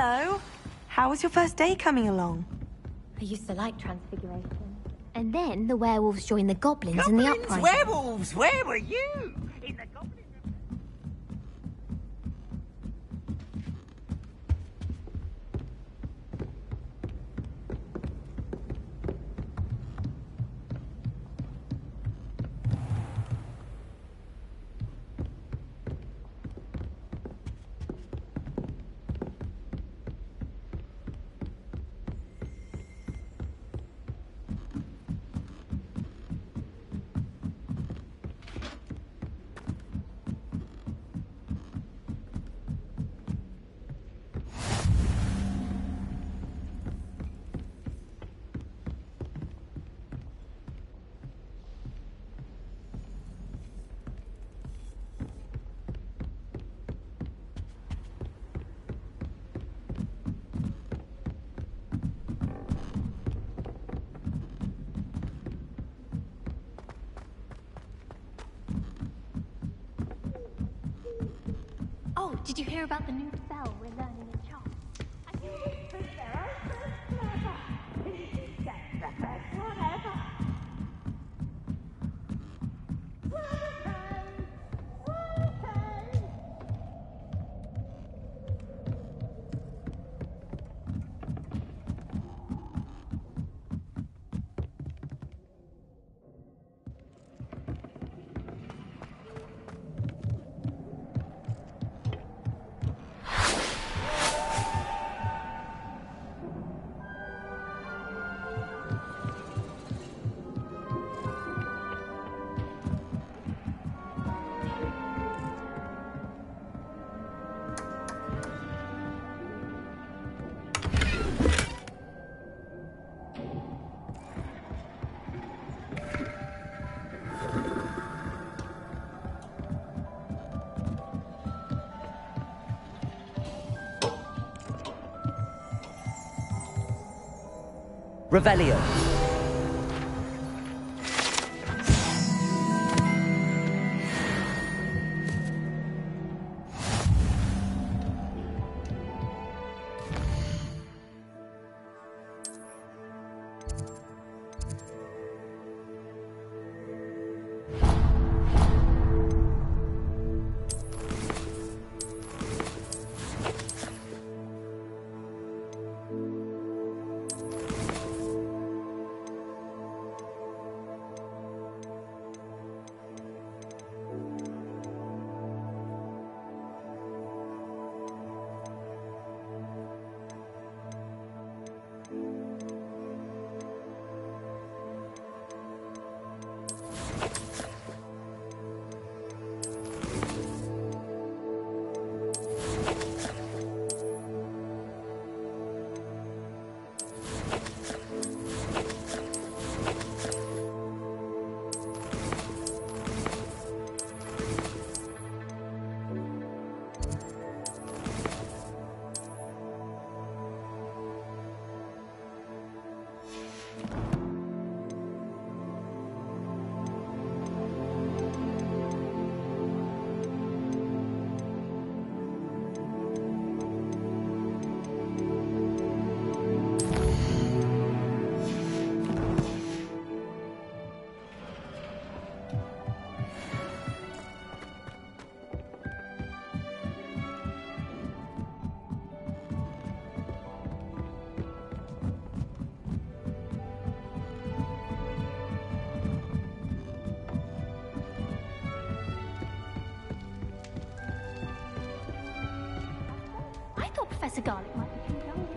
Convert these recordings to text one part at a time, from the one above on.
Hello. How was your first day coming along? I used to like Transfiguration. And then the werewolves joined the goblins in the uprising. Werewolves! Where were you? In the goblin... Oh, did you hear about the new spell we're learning in charm? I feel whispered there. That's the best one ever. Revelio. Professor Garlic might be too young.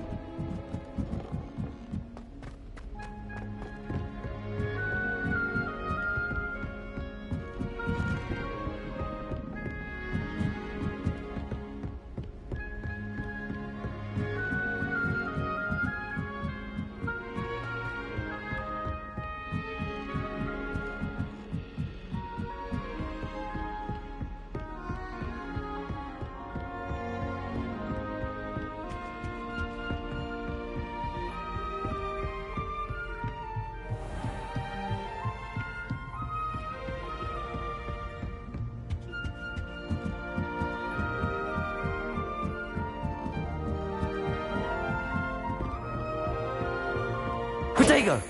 Potato!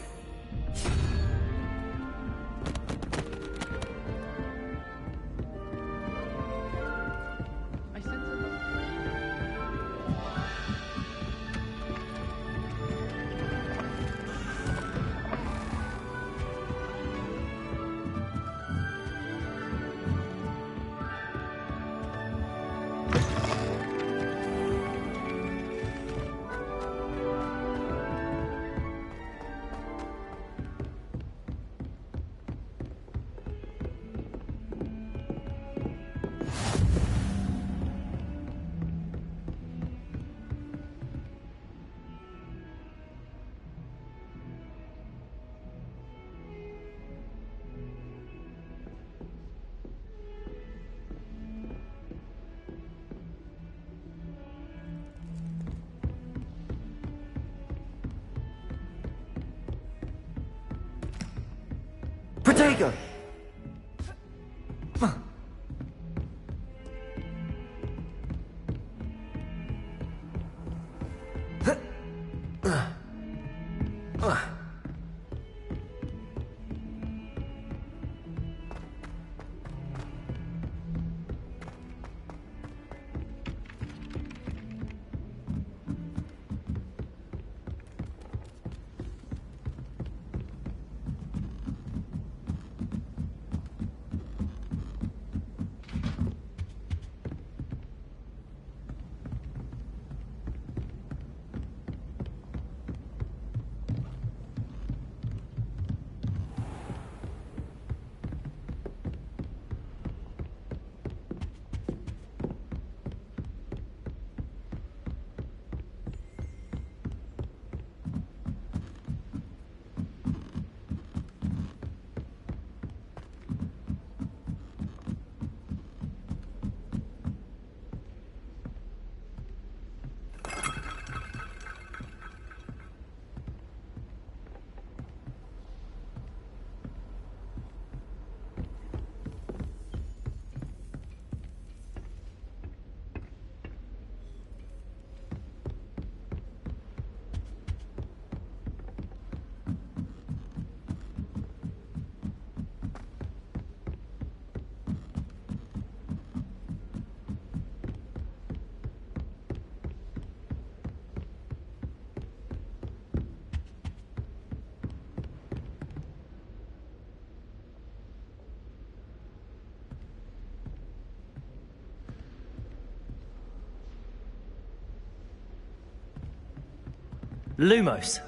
I sense it. Potato! Lumos.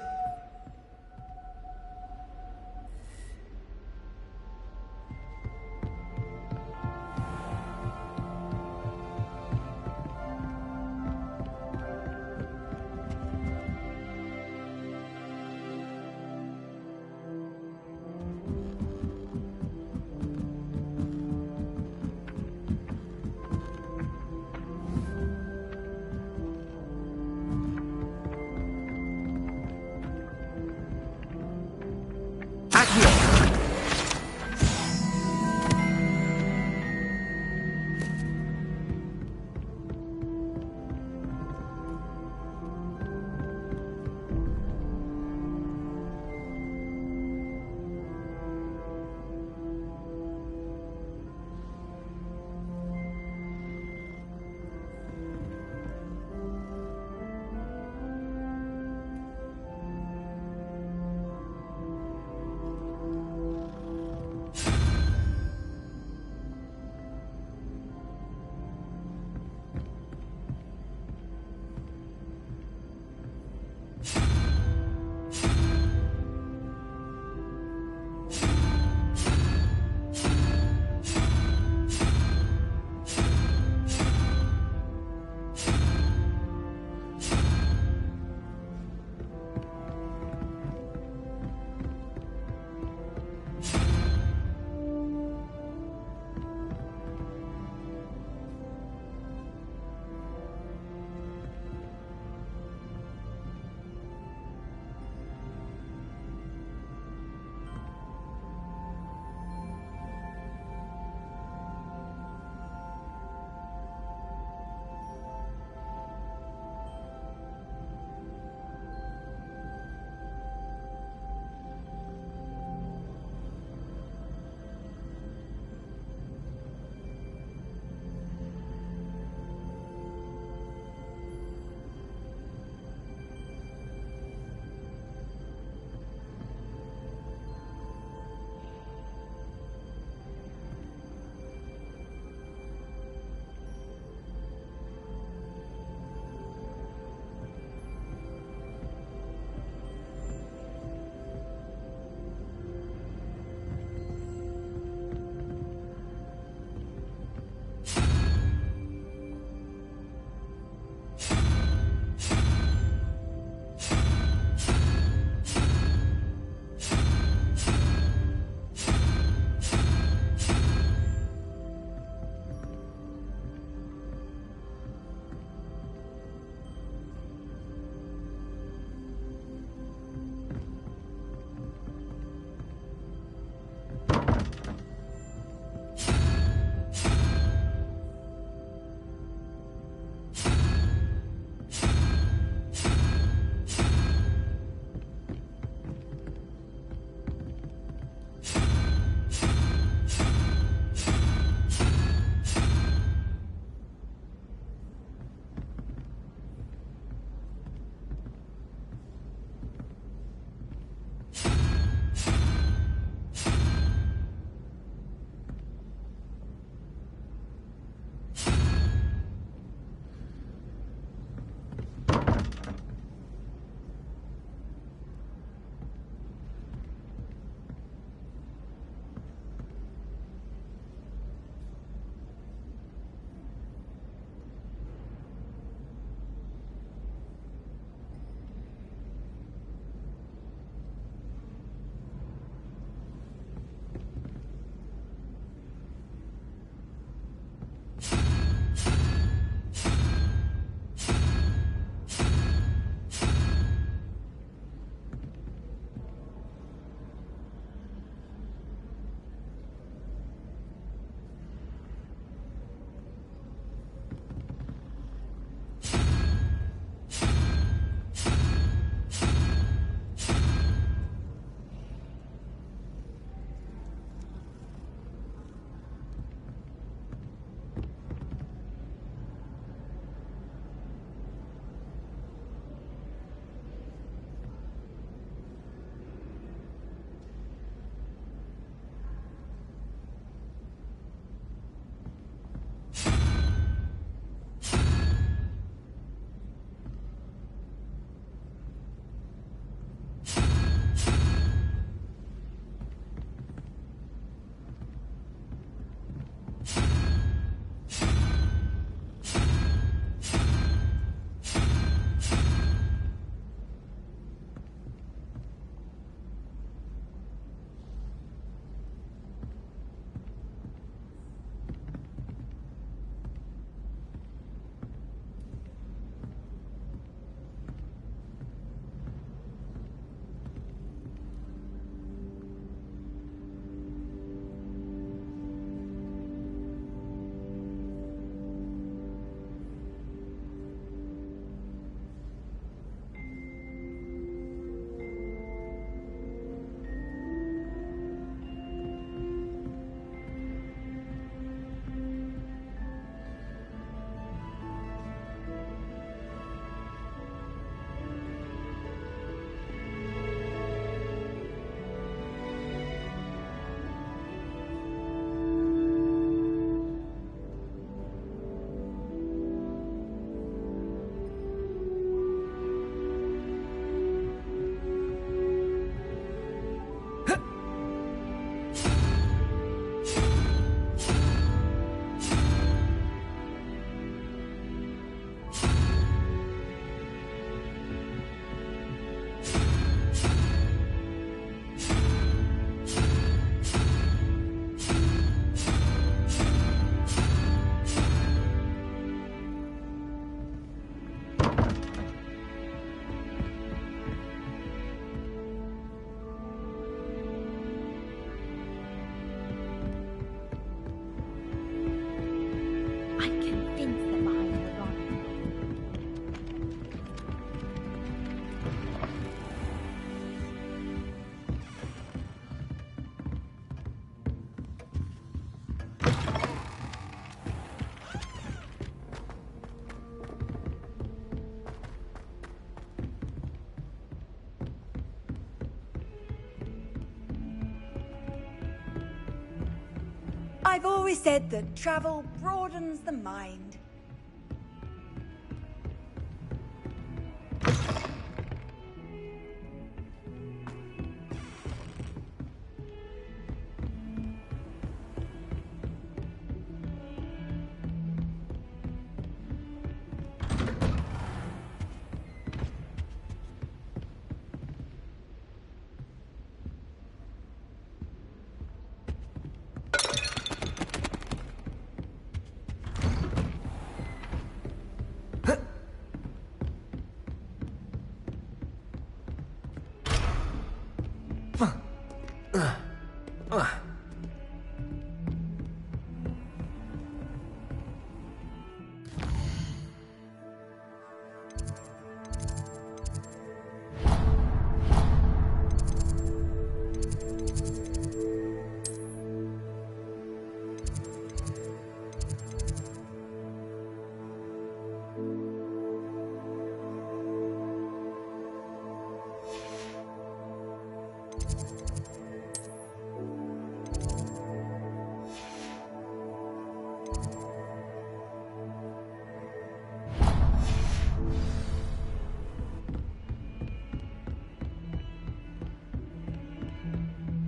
I've always said that travel broadens the mind.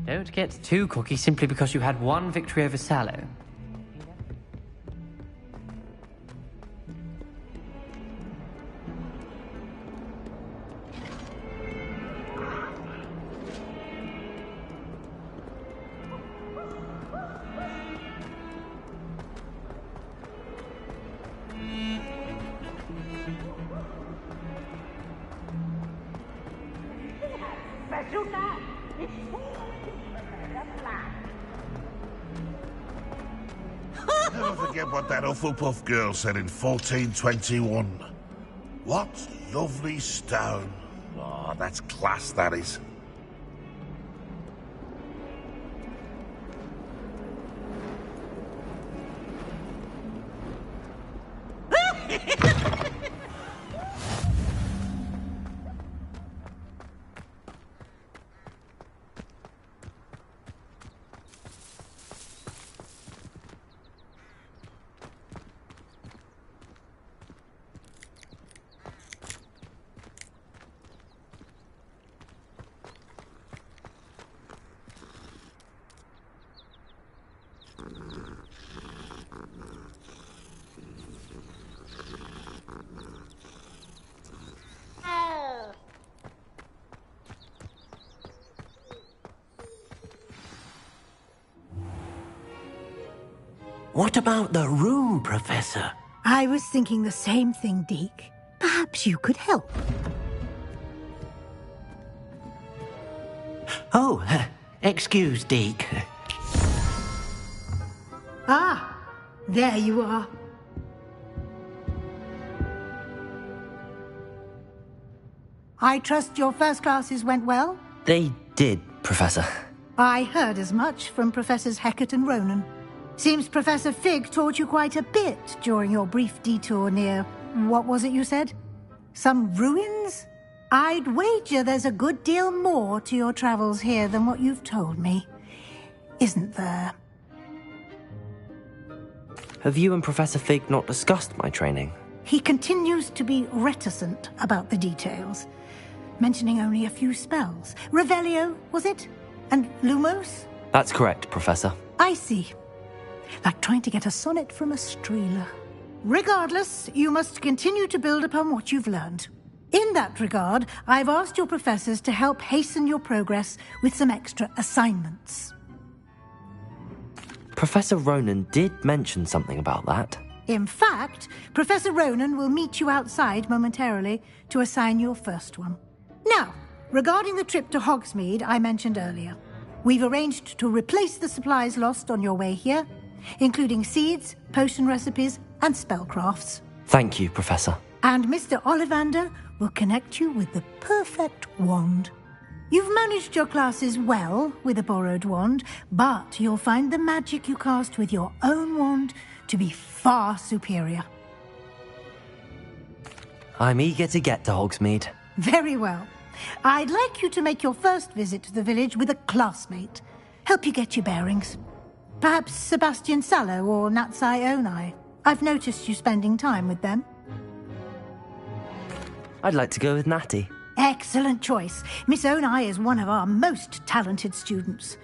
Don't get too cocky simply because you had one victory over Sallow. Never forget what that Hufflepuff girl said in 1421. What lovely stone. Oh, that's class, that is. What about the room, Professor? I was thinking the same thing, Deke. Perhaps you could help. Oh, excuse, Deke. Ah, there you are. I trust your first classes went well? They did, Professor. I heard as much from Professors Hecat and Ronan. Seems Professor Fig taught you quite a bit during your brief detour near... what was it you said? Some ruins? I'd wager there's a good deal more to your travels here than what you've told me. Isn't there? Have you and Professor Fig not discussed my training? He continues to be reticent about the details, mentioning only a few spells. Revelio, was it? And Lumos? That's correct, Professor. I see. Like trying to get a sonnet from a streeler. Regardless, you must continue to build upon what you've learned. In that regard, I've asked your professors to help hasten your progress with some extra assignments. Professor Ronan did mention something about that. In fact, Professor Ronan will meet you outside momentarily to assign your first one. Now, regarding the trip to Hogsmeade I mentioned earlier, we've arranged to replace the supplies lost on your way here, including seeds, potion recipes, and spellcrafts. Thank you, Professor. And Mr. Ollivander will connect you with the perfect wand. You've managed your classes well with a borrowed wand, but you'll find the magic you cast with your own wand to be far superior. I'm eager to get to Hogsmeade. Very well. I'd like you to make your first visit to the village with a classmate. Help you get your bearings. Perhaps Sebastian Sallow or Natsai Onai. I've noticed you spending time with them. I'd like to go with Natty. Excellent choice. Miss Onai is one of our most talented students.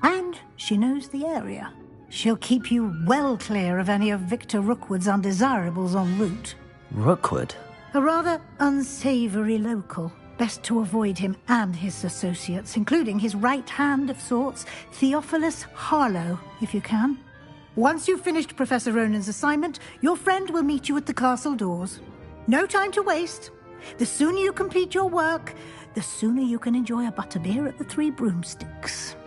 And she knows the area. She'll keep you well clear of any of Victor Rookwood's undesirables en route. Rookwood? A rather unsavoury local. Best to avoid him and his associates, including his right hand of sorts, Theophilus Harlow, if you can. Once you've finished Professor Ronan's assignment, your friend will meet you at the castle doors. No time to waste. The sooner you complete your work, the sooner you can enjoy a butterbeer at the Three Broomsticks.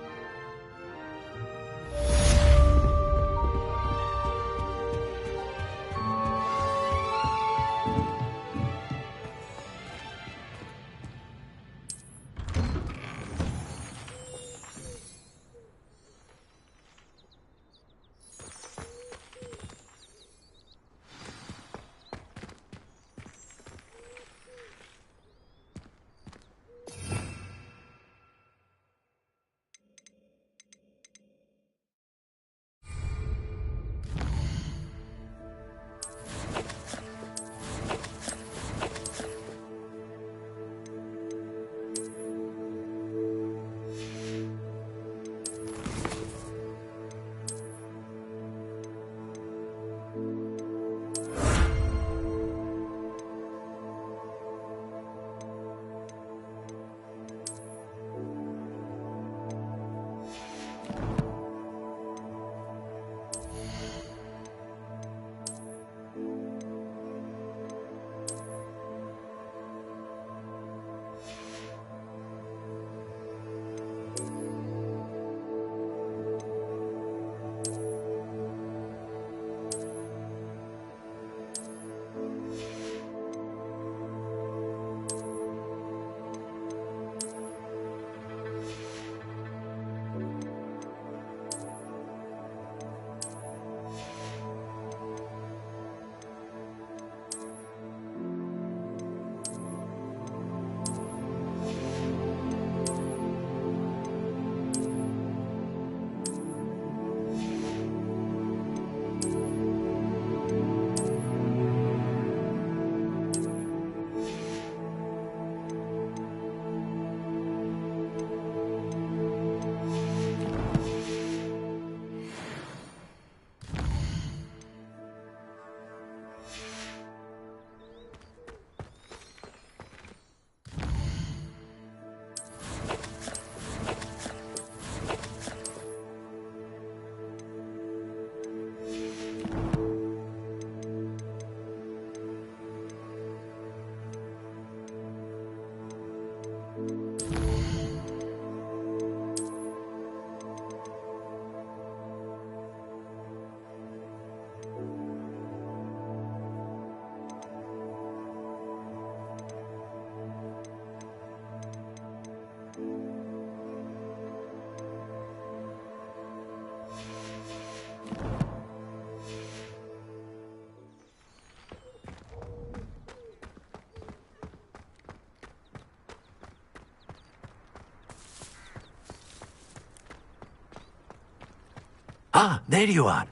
Ah, there you are.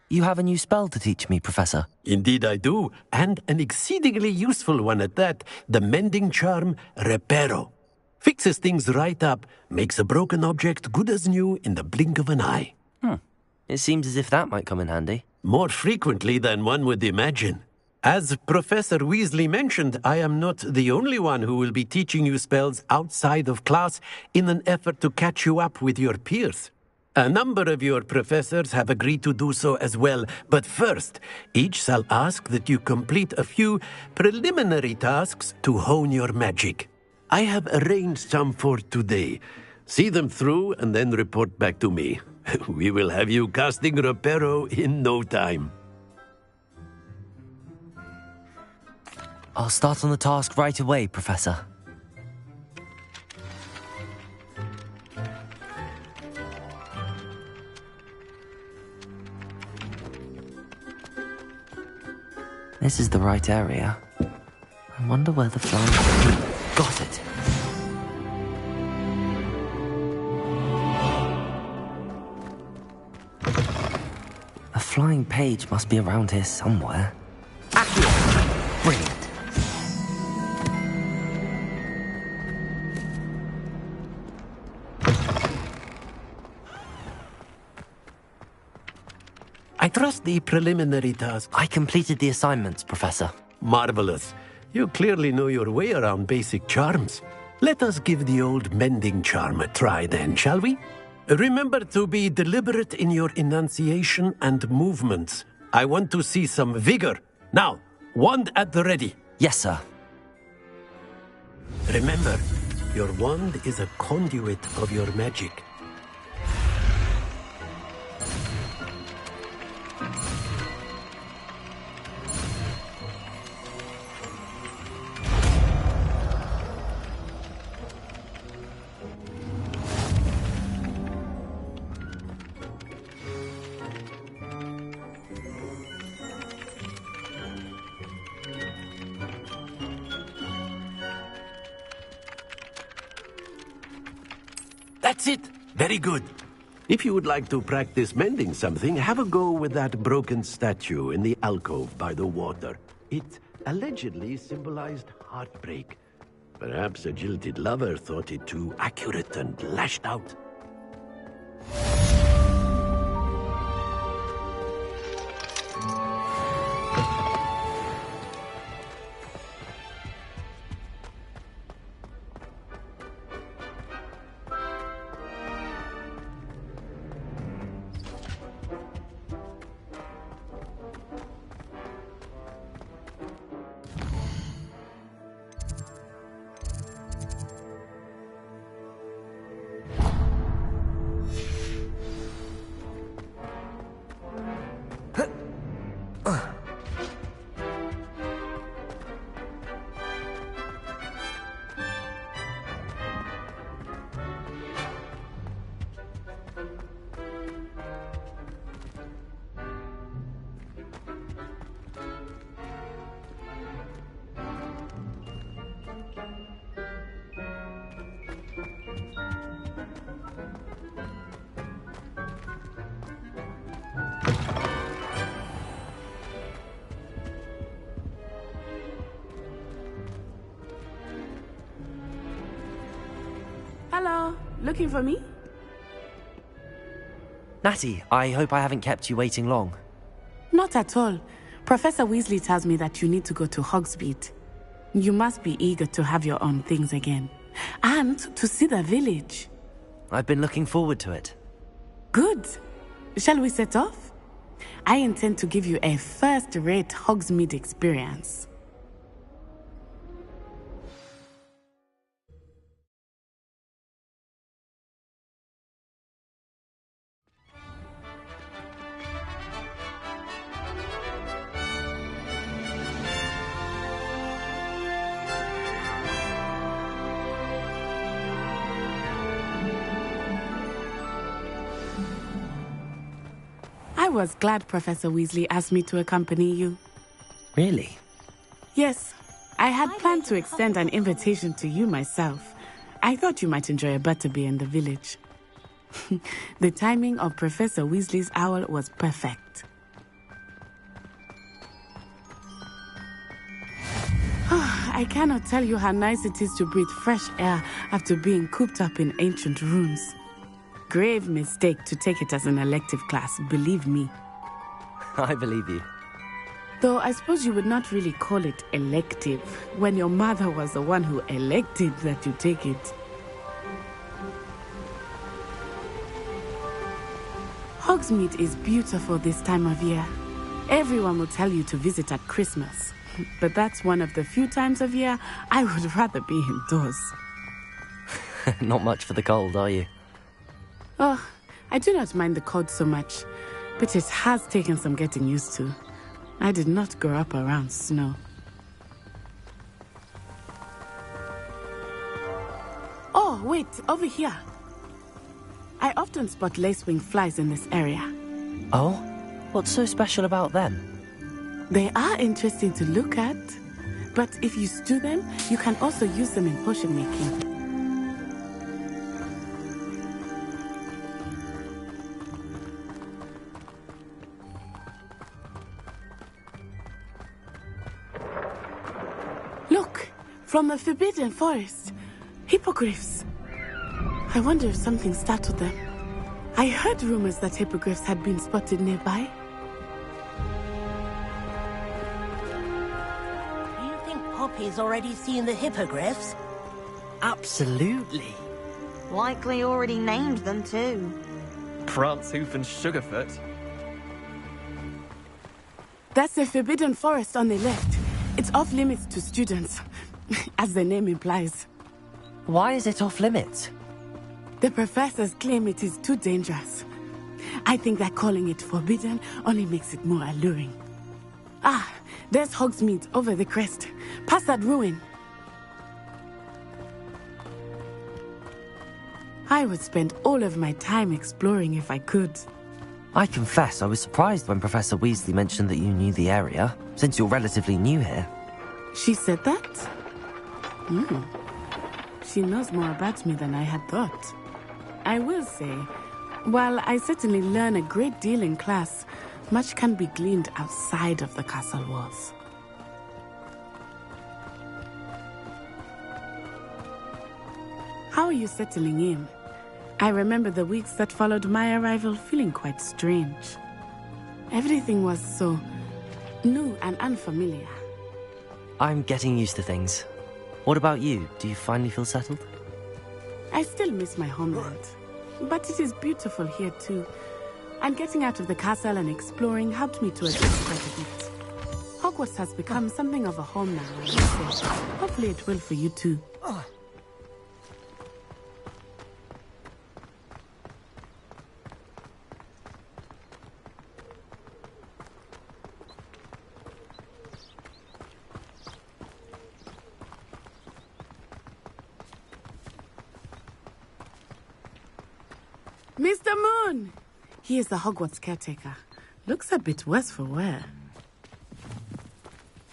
You have a new spell to teach me, Professor. Indeed I do, and an exceedingly useful one at that. The mending charm, Reparo. Fixes things right up, makes a broken object good as new in the blink of an eye. It seems as if that might come in handy. More frequently than one would imagine. As Professor Weasley mentioned, I am not the only one who will be teaching you spells outside of class in an effort to catch you up with your peers. A number of your professors have agreed to do so as well, but first, each shall ask that you complete a few preliminary tasks to hone your magic. I have arranged some for today. See them through and then report back to me. We will have you casting Reparo in no time. I'll start on the task right away, Professor. This is the right area. I wonder where the flying... Got it! flying page must be around here somewhere. Accio! Brilliant. I trust the preliminary task. I completed the assignments, Professor. Marvelous. You clearly know your way around basic charms. Let us give the old mending charm a try then, shall we? Remember to be deliberate in your enunciation and movements. I want to see some vigor. Now, wand at the ready. Yes, sir. Remember, your wand is a conduit of your magic. That's it. Very good. If you would like to practice mending something, have a go with that broken statue in the alcove by the water. It allegedly symbolized heartbreak. Perhaps a jilted lover thought it too accurate and lashed out. Hello, looking for me? Natty, I hope I haven't kept you waiting long. Not at all. Professor Weasley tells me that you need to go to Hogsmeade. You must be eager to have your own things again. And to see the village. I've been looking forward to it. Good. Shall we set off? I intend to give you a first-rate Hogsmeade experience. I was glad Professor Weasley asked me to accompany you. Really? Yes. I had planned to extend an invitation to you myself. I thought you might enjoy a butterbeer in the village. The timing of Professor Weasley's owl was perfect. I cannot tell you how nice it is to breathe fresh air after being cooped up in ancient rooms. Grave mistake to take it as an elective class, believe me. I believe you. Though I suppose you would not really call it elective when your mother was the one who elected that you take it. Hogsmeade is beautiful this time of year. Everyone will tell you to visit at Christmas. But that's one of the few times of year I would rather be indoors. Not much for the cold, are you? Oh, I do not mind the cold so much, but it has taken some getting used to. I did not grow up around snow. Oh, wait, over here. I often spot lacewing flies in this area. Oh? What's so special about them? They are interesting to look at, but if you stew them, you can also use them in potion making. From the Forbidden Forest. Hippogriffs. I wonder if something startled them. I heard rumors that hippogriffs had been spotted nearby. Do you think Poppy's already seen the hippogriffs? Absolutely. Likely already named them too. Prancehoof and Sugarfoot. That's the Forbidden Forest on the left. It's off limits to students, as the name implies. Why is it off limits? The professors claim it is too dangerous. I think that calling it forbidden only makes it more alluring. Ah, there's Hogsmeade over the crest. Past that ruin. I would spend all of my time exploring if I could. I confess I was surprised when Professor Weasley mentioned that you knew the area, since you're relatively new here. She said that? She knows more about me than I had thought. I will say, while I certainly learn a great deal in class, much can be gleaned outside of the castle walls. How are you settling in? I remember the weeks that followed my arrival feeling quite strange. Everything was so new and unfamiliar. I'm getting used to things. What about you? Do you finally feel settled? I still miss my homeland, but it is beautiful here too. And getting out of the castle and exploring helped me to adjust quite a bit. Hogwarts has become something of a home now, I would say. Hopefully it will for you too. Mr. Moon! He is the Hogwarts caretaker. Looks a bit worse for wear.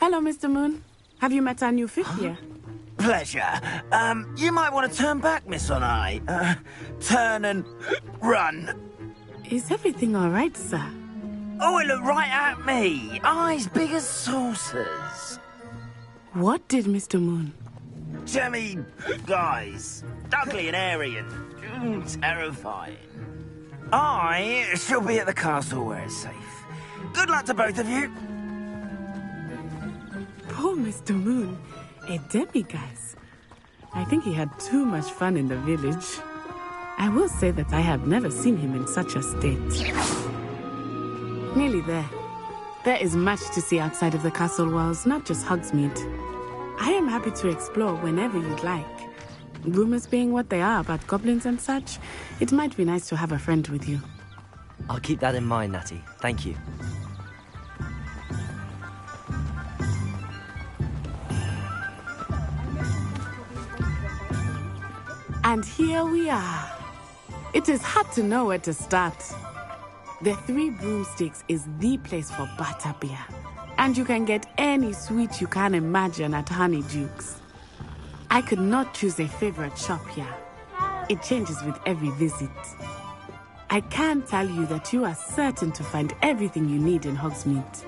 Hello, Mr. Moon. Have you met our new fifth year? Pleasure. You might want to turn back, Miss Onai. Turn and run. Is everything all right, sir? Oh, it looked right at me. Eyes big as saucers. What did Mr. Moon? Jemmy guys. Ugly and airy and terrifying. I shall be at the castle where it's safe. Good luck to both of you. Poor Mr. Moon. A demiguise. I think he had too much fun in the village. I will say that I have never seen him in such a state. Nearly there. There is much to see outside of the castle walls, not just Hogsmeade. I am happy to explore whenever you'd like. Rumors being what they are about goblins and such, it might be nice to have a friend with you. I'll keep that in mind, Natty. Thank you. And here we are. It is hard to know where to start. The Three Broomsticks is the place for butterbeer. And you can get any sweet you can imagine at Honeydukes. I could not choose a favorite shop here. It changes with every visit. I can tell you that you are certain to find everything you need in Hogsmeade.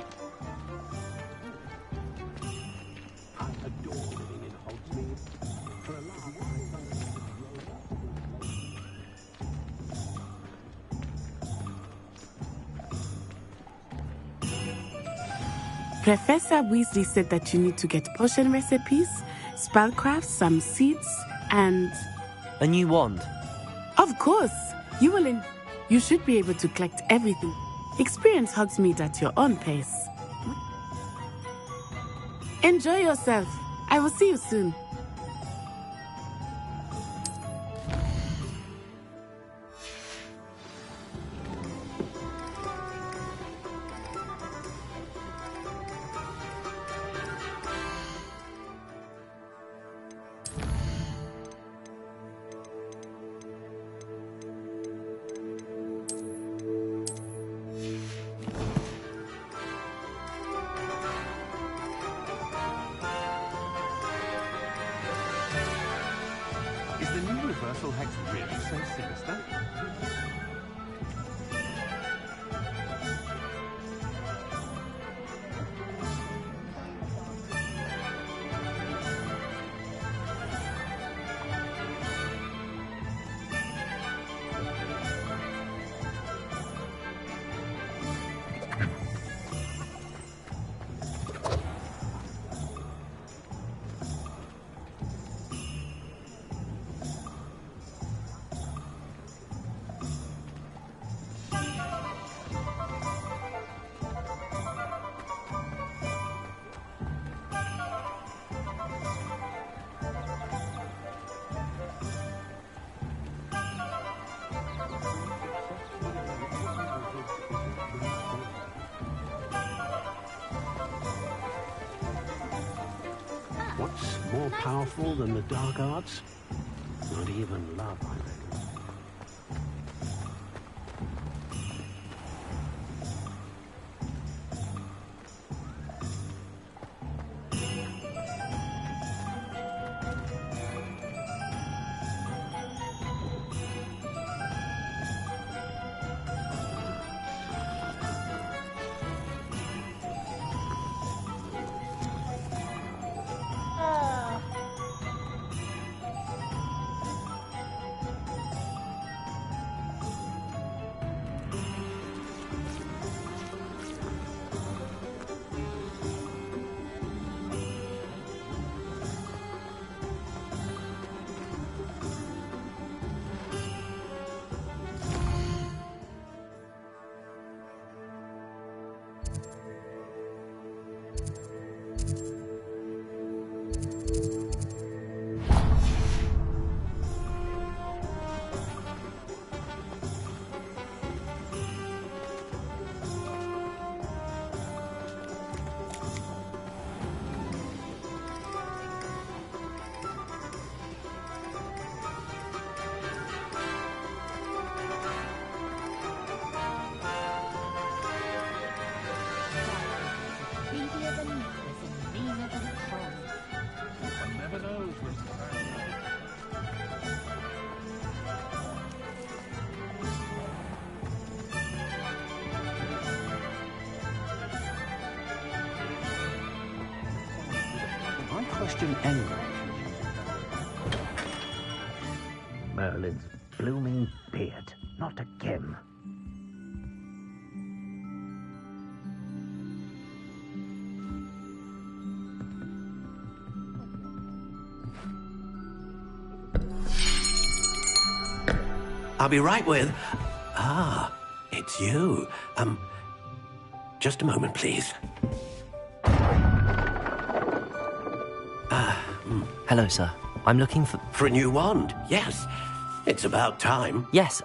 Professor Weasley said that you need to get potion recipes, spellcrafts, some seeds, and... A new wand? Of course! You should be able to collect everything. Experience Hogsmeade at your own pace. Enjoy yourself. I will see you soon. Is the new Reversal Hex really so sinister? arts more powerful than the dark arts? Not even love, I reckon. Question anyway. Merlin's blooming beard. Not again. I'll be right with... Ah, it's you. Just a moment, please. Hello, sir. I'm looking for... For a new wand, yes. It's about time. Yes,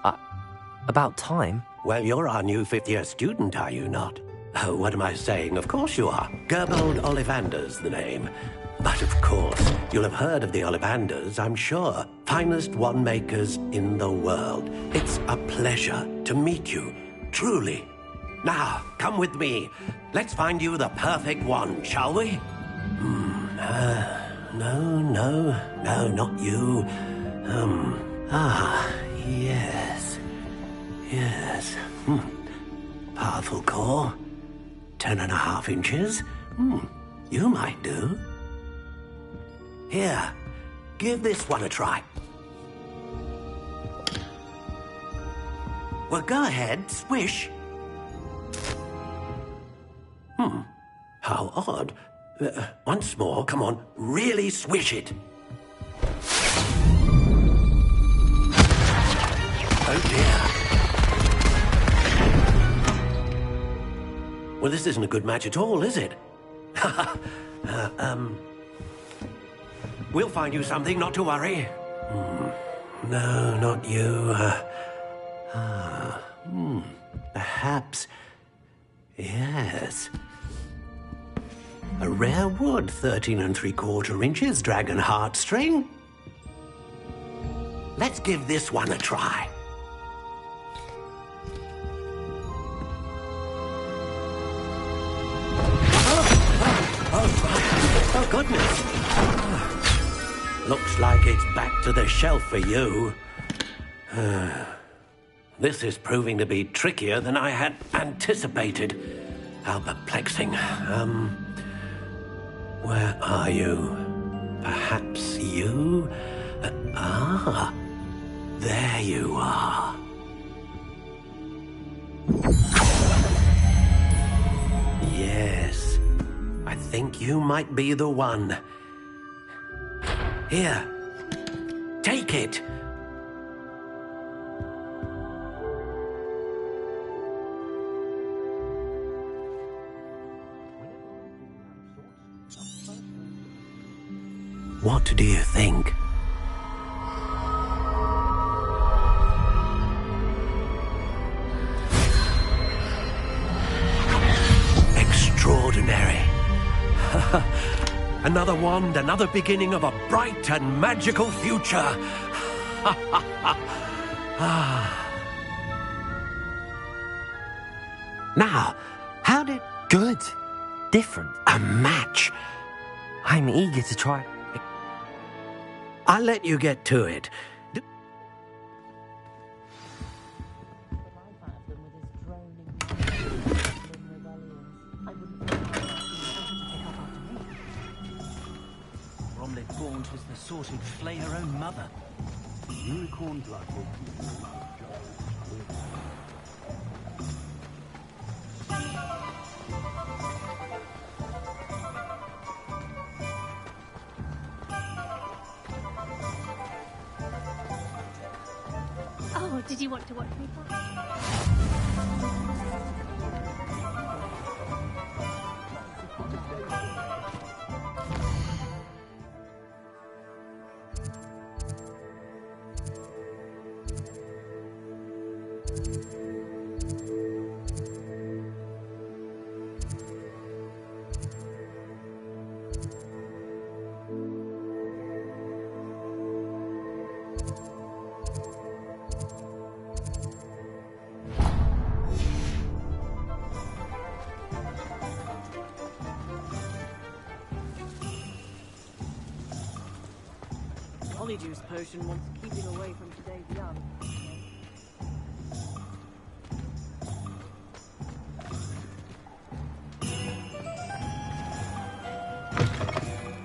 about time? Well, you're our new fifth-year student, are you not? Oh, what am I saying? Of course you are. Gerbold Ollivander's the name. But of course, you'll have heard of the Ollivanders, I'm sure. Finest wand makers in the world. It's a pleasure to meet you, truly. Now, come with me. Let's find you the perfect wand, shall we? No, not you. Yes. Powerful core. 10.5 inches. You might do. Here, give this one a try. Well, go ahead, swish. How odd. Once more, come on, really swish it. Oh dear. Well, this isn't a good match at all, is it? We'll find you something, not to worry. No, not you. Perhaps... Yes. A rare wood, 13 3/4 inches, dragon heartstring. Let's give this one a try. Oh, goodness. Looks like it's back to the shelf for you. This is proving to be trickier than I had anticipated. How perplexing. Where are you? Perhaps you? There you are. Yes, I think you might be the one. Here, take it. What do you think? Extraordinary. Another wand, another beginning of a bright and magical future. Now, how did... Good. Different. A match. I'm eager to try. I'll let you get to it. Bromley Gaunt was the sort who'd flay her own mother. Unicorn blood will keep you alive. Oh, did you want to watch me fight? Polyjuice potion wants keeping away from today's young.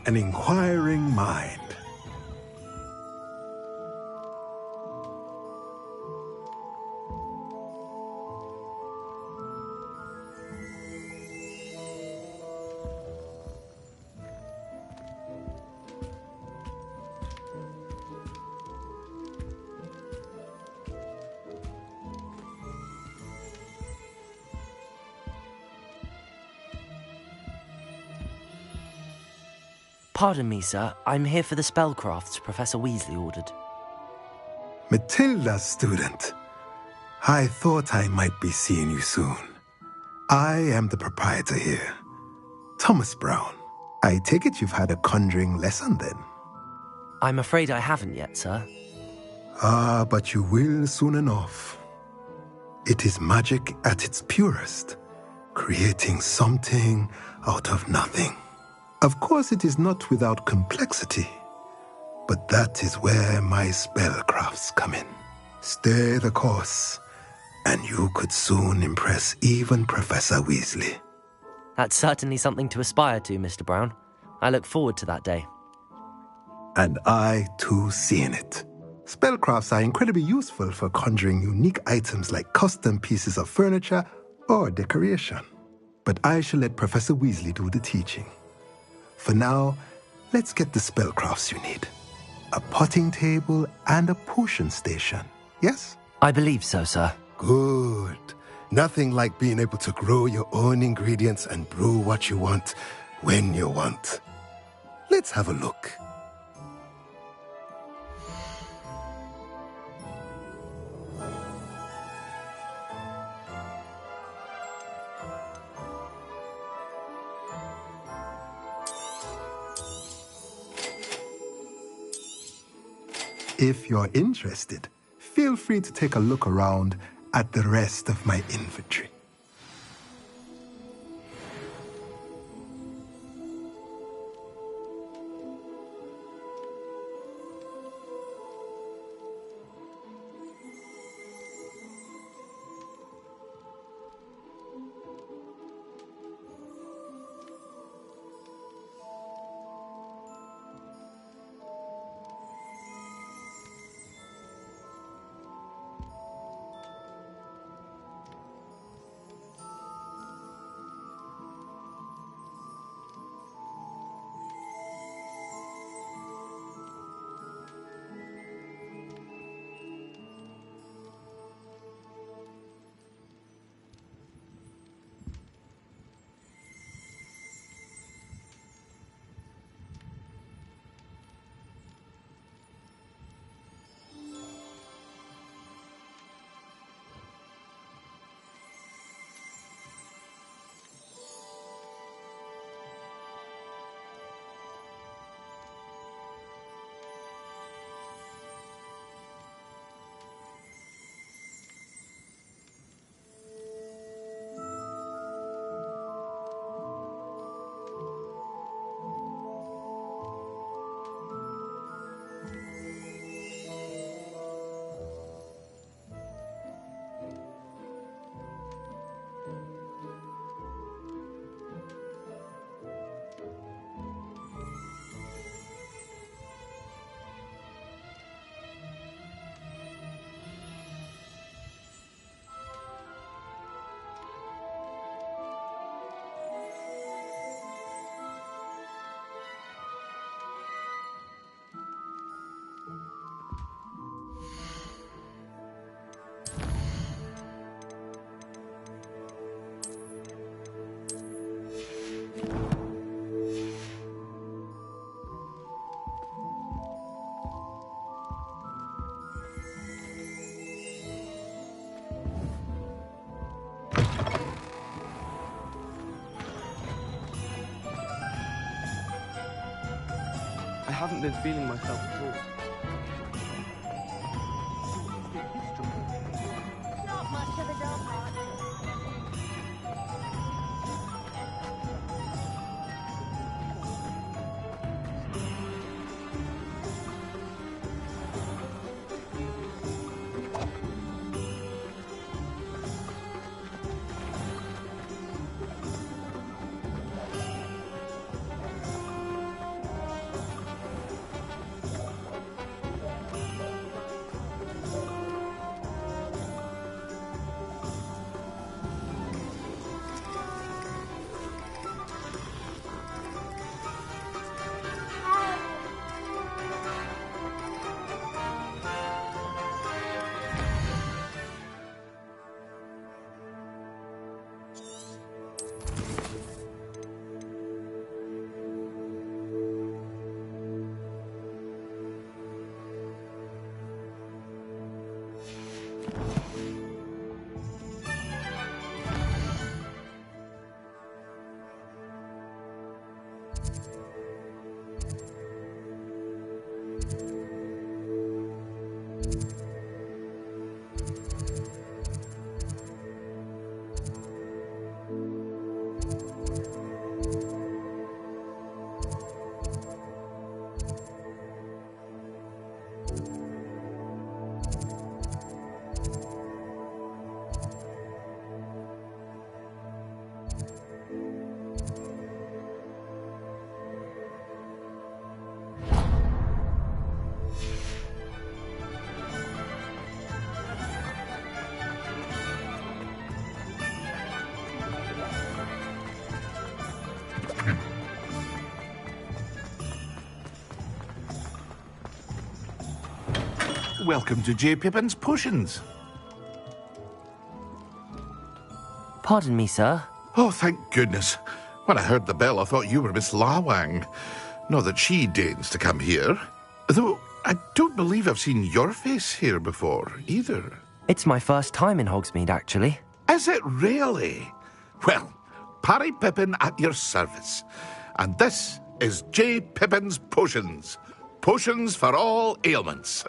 An inquiring mind. Pardon me, sir. I'm here for the spellcrafts Professor Weasley ordered. Matilda, student. I thought I might be seeing you soon. I am the proprietor here, Thomas Brown. I take it you've had a conjuring lesson then? I'm afraid I haven't yet, sir. Ah, but you will soon enough. It is magic at its purest, creating something out of nothing. Of course, it is not without complexity, but that is where my spellcrafts come in. Stay the course, and you could soon impress even Professor Weasley. That's certainly something to aspire to, Mr. Brown. I look forward to that day. And I, too, see in it. Spellcrafts are incredibly useful for conjuring unique items like custom pieces of furniture or decoration. But I shall let Professor Weasley do the teaching. For now, let's get the spellcrafts you need. A potting table and a potion station, yes? I believe so, sir. Good. Nothing like being able to grow your own ingredients and brew what you want when you want. Let's have a look. If you're interested, feel free to take a look around at the rest of my inventory. haven't been feeling myself at all. Welcome to J. Pippin's Potions. Pardon me, sir. Oh, thank goodness. When I heard the bell, I thought you were Miss Lawang. Not that she deigns to come here. Though I don't believe I've seen your face here before, either. It's my first time in Hogsmeade, actually. Is it really? Well, Parry Pippin at your service. And this is J. Pippin's Potions. Potions for all ailments.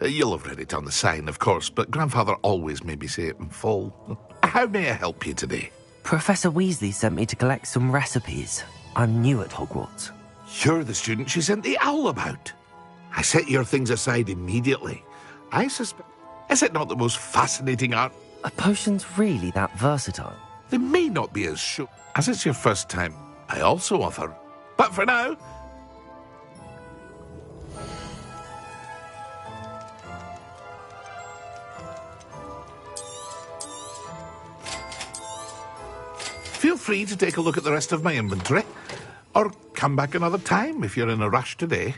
You'll have read it on the sign, of course, but Grandfather always made me say it in full. How may I help you today? Professor Weasley sent me to collect some recipes. I'm new at Hogwarts. You're the student she sent the owl about. I set your things aside immediately. I suspect... Is it not the most fascinating art? Are potions really that versatile? They may not be as sure. As it's your first time, I also offer. But for now... Feel free to take a look at the rest of my inventory, or come back another time if you're in a rush today.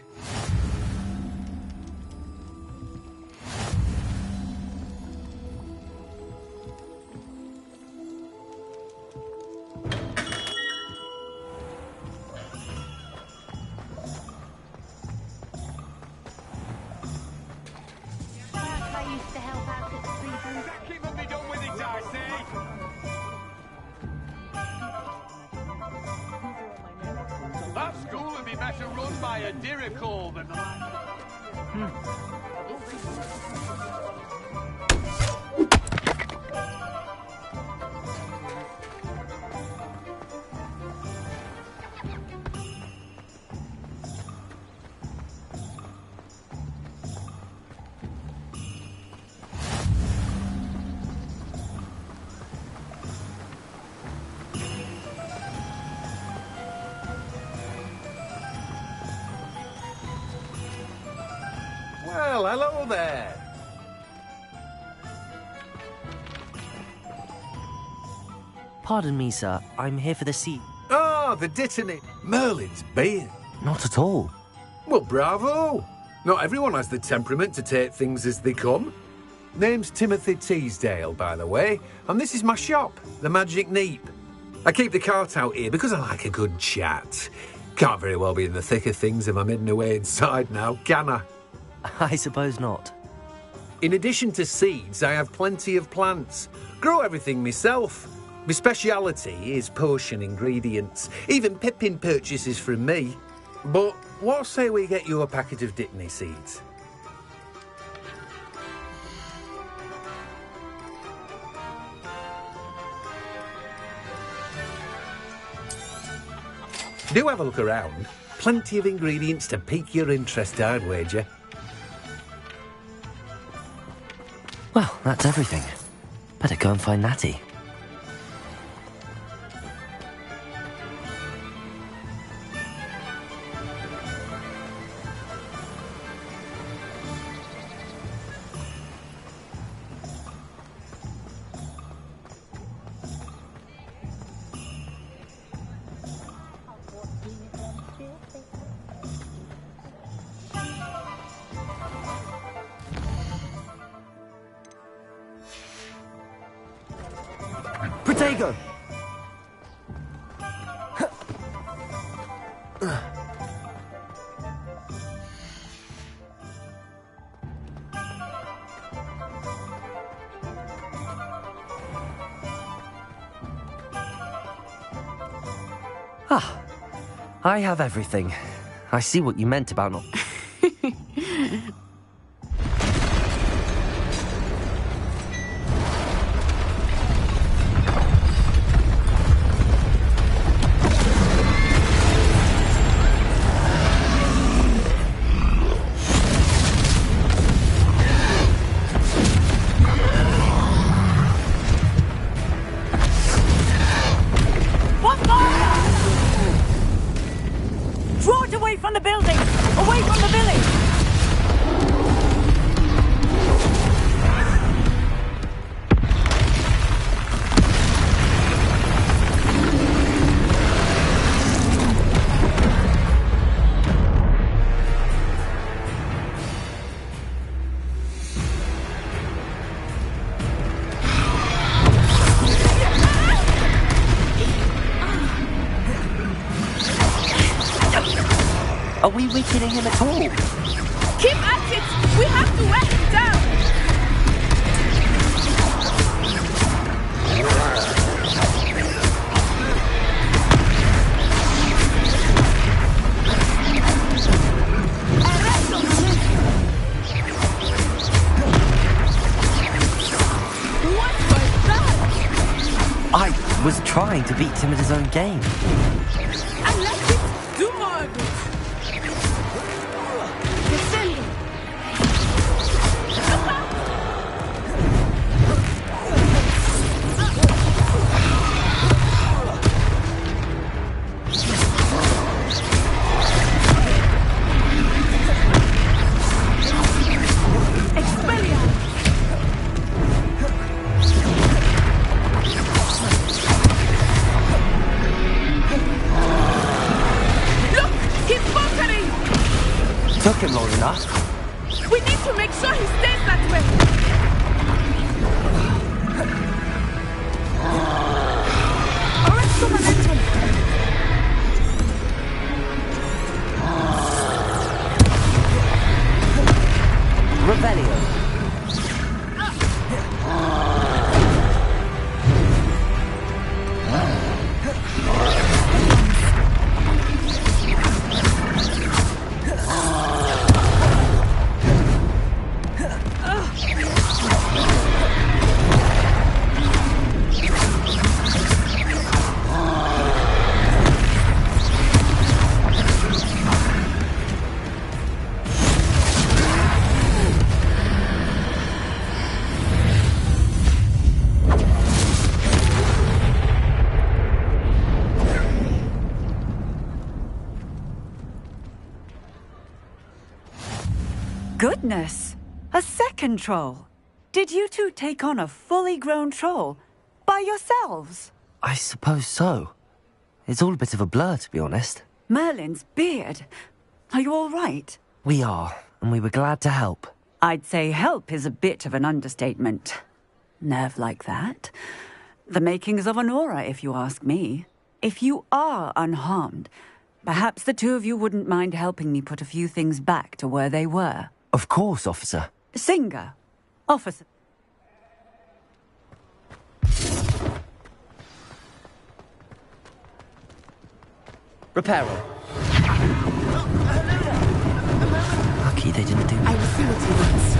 That school would be better run by a Dirical than the Well, hello there. Pardon me, sir. I'm here for the seat. Ah, the Dittany. Merlin's beard. Not at all. Well, bravo. Not everyone has the temperament to take things as they come. Name's Timothy Teasdale, by the way, and this is my shop, the Magic Neep. I keep the cart out here because I like a good chat. Can't very well be in the thick of things if I'm hidden away inside now, can I? I suppose not. In addition to seeds, I have plenty of plants. Grow everything myself. My speciality is potion ingredients. Even Pippin purchases from me. But what say we get you a packet of Dittany seeds? Do have a look around. Plenty of ingredients to pique your interest, I'd wager. Well, that's everything. Better go and find Natty. Protego! Ah, I have everything. I see what you meant about not... Draw it away from the building! Away from the village! Are we weakening him at all? Keep at it! We have to wear him down! What was that? I was trying to beat him at his own game. And let it do more of it! Took him long enough. We need to make sure he stays that way. Arrest the momentum. Revelio. Goodness! A second troll! Did you two take on a fully grown troll? By yourselves? I suppose so. It's all a bit of a blur, to be honest. Merlin's beard. Are you all right? We are, and we were glad to help. I'd say help is a bit of an understatement. Nerve like that. The makings of an aura, if you ask me. If you are unharmed, perhaps the two of you wouldn't mind helping me put a few things back to where they were. Of course, officer. Singer. Officer. Reparo. Lucky they didn't do I will see what he wants.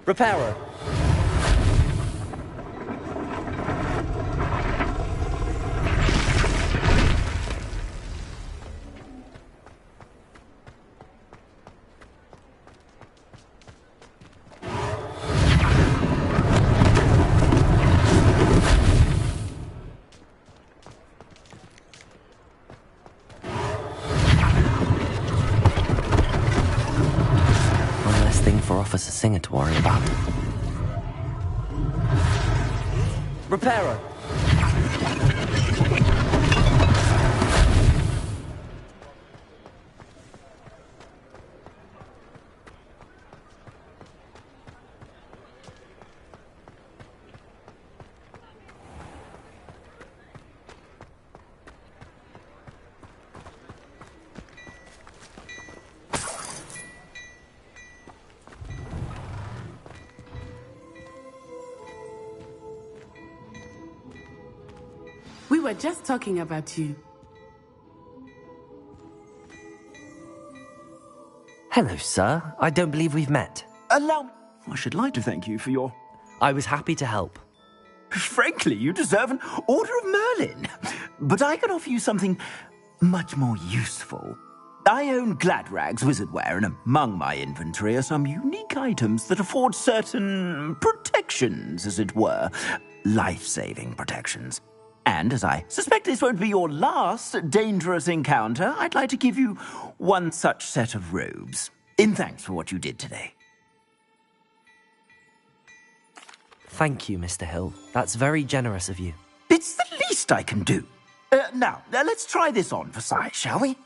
Repairer. for Officer Singer to worry about. Repairer. We were just talking about you. Hello, sir. I don't believe we've met. Allow me. I should like to thank you for your... I was happy to help. Frankly, you deserve an Order of Merlin. But I can offer you something much more useful. I own Gladrag's wizardware, and among my inventory are some unique items that afford certain protections, as it were. Life-saving protections. And as I suspect this won't be your last dangerous encounter, I'd like to give you one such set of robes, in thanks for what you did today. Thank you, Mr. Hill. That's very generous of you. It's the least I can do. Now, let's try this on for size, shall we?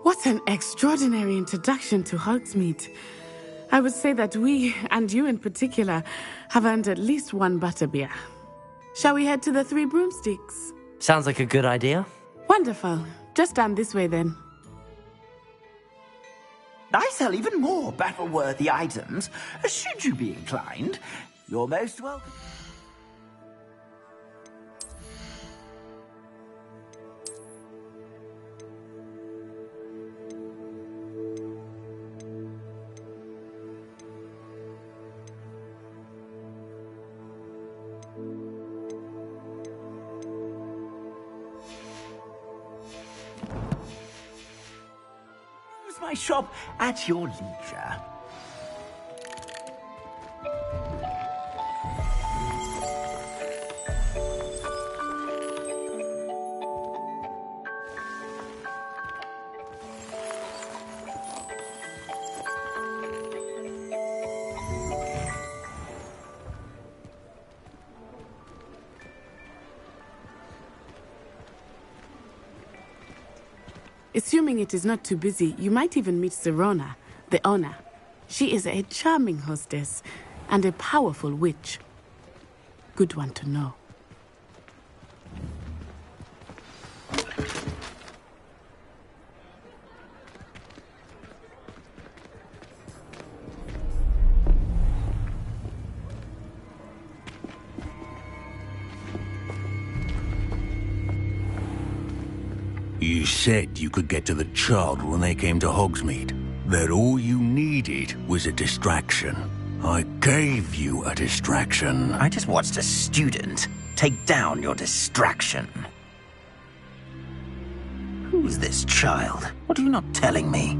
What an extraordinary introduction to Hogsmeade. I would say that we, and you in particular, have earned at least one butterbeer. Shall we head to the Three Broomsticks? Sounds like a good idea. Wonderful. Just down this way then. I sell even more battle-worthy items. Should you be inclined, you're most welcome. My shop at your leisure. Assuming it is not too busy, you might even meet Sirona, the owner. She is a charming hostess and a powerful witch. Good one to know. You said you could get to the child when they came to Hogsmeade. That all you needed was a distraction. I gave you a distraction. I just watched a student take down your distraction. Who's this child? What are you not telling me?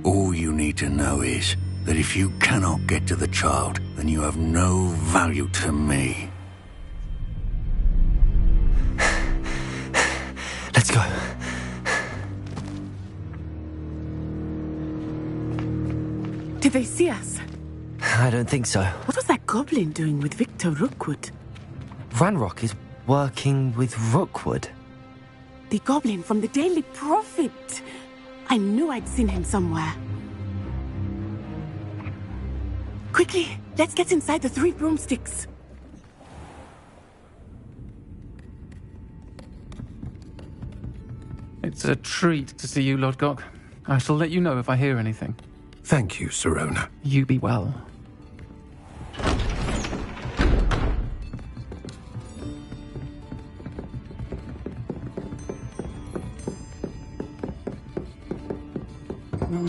All you need to know is, that if you cannot get to the child, then you have no value to me. Let's go. Did they see us? I don't think so. What was that goblin doing with Victor Rookwood? Ranrock is working with Rookwood. The goblin from the Daily Prophet. I knew I'd seen him somewhere. Quickly, let's get inside the 3 broomsticks. It's a treat to see you, Lodgok. I shall let you know if I hear anything. Thank you, Sirona. You be well.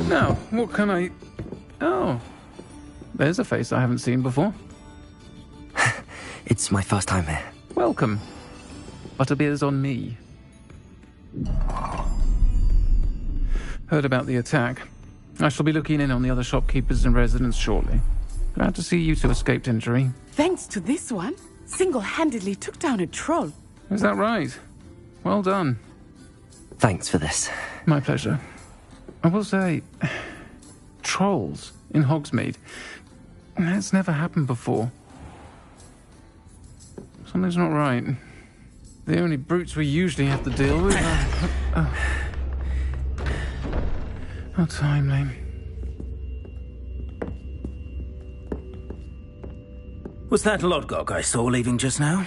Now, what can I... Oh, there's a face I haven't seen before. It's my first time here. Welcome. Butterbeer's on me. Heard about the attack. I shall be looking in on the other shopkeepers and residents shortly. Glad to see you two escaped injury. Thanks to this one, single-handedly took down a troll. Is that right? Well done. Thanks for this. My pleasure. I will say, trolls in Hogsmeade. That's never happened before. Something's not right. The only brutes we usually have to deal with are... How timely. Was that Lodgok I saw leaving just now?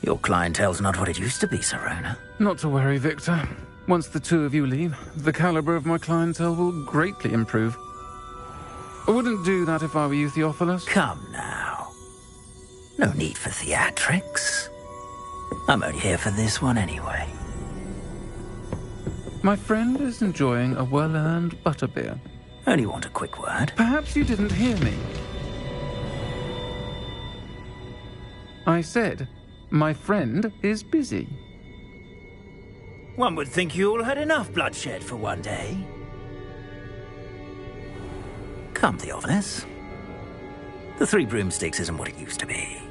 Your clientele's not what it used to be, Sirona. Not to worry, Victor. Once the two of you leave, the caliber of my clientele will greatly improve. I wouldn't do that if I were you, Theophilus. Come now. No need for theatrics. I'm only here for this one anyway. My friend is enjoying a well-earned butterbeer. Only want a quick word. Perhaps you didn't hear me. I said, my friend is busy. One would think you all had enough bloodshed for one day. Come, Theophilus. The 3 broomsticks isn't what it used to be.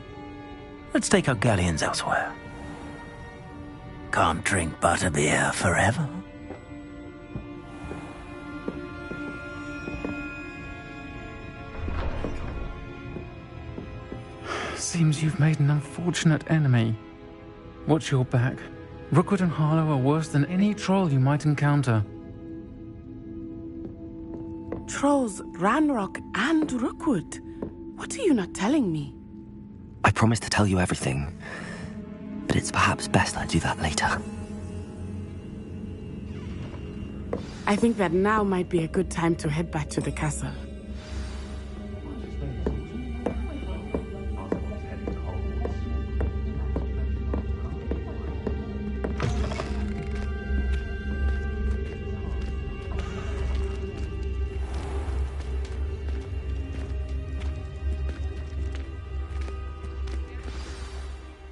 Let's take our galleons elsewhere. Can't drink butterbeer forever. Seems you've made an unfortunate enemy. Watch your back. Rookwood and Harlow are worse than any troll you might encounter. Trolls, Ranrock, and Rookwood. What are you not telling me? I promised to tell you everything, but it's perhaps best I do that later. I think that now might be a good time to head back to the castle.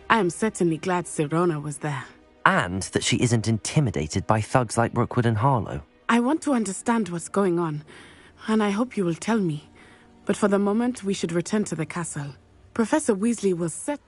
I am certainly glad Sirona was there. And that she isn't intimidated by thugs like Rookwood and Harlow. I want to understand what's going on, and I hope you will tell me. But for the moment, we should return to the castle. Professor Weasley will set...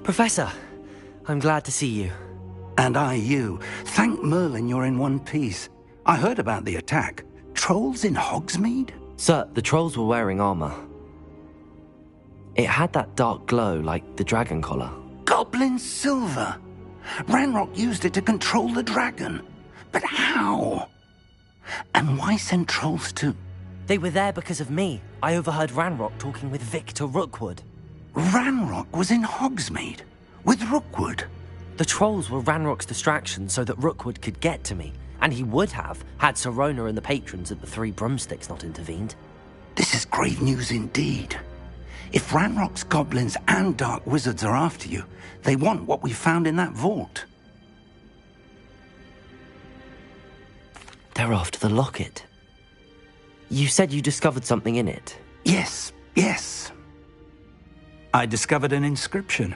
Professor, I'm glad to see you. And I you. Thank Merlin you're in one piece. I heard about the attack. Trolls in Hogsmeade? Sir, the trolls were wearing armor. It had that dark glow like the dragon collar. Goblin silver! Ranrock used it to control the dragon. But how? And why send trolls to... They were there because of me. I overheard Ranrock talking with Victor Rookwood. Ranrock was in Hogsmeade? With Rookwood? The trolls were Ranrock's distraction so that Rookwood could get to me. And he would have, had Sirona and the patrons at the Three Broomsticks not intervened. This is grave news indeed. If Ranrock's goblins and dark wizards are after you, they want what we found in that vault. They're after the locket. You said you discovered something in it. Yes. I discovered an inscription.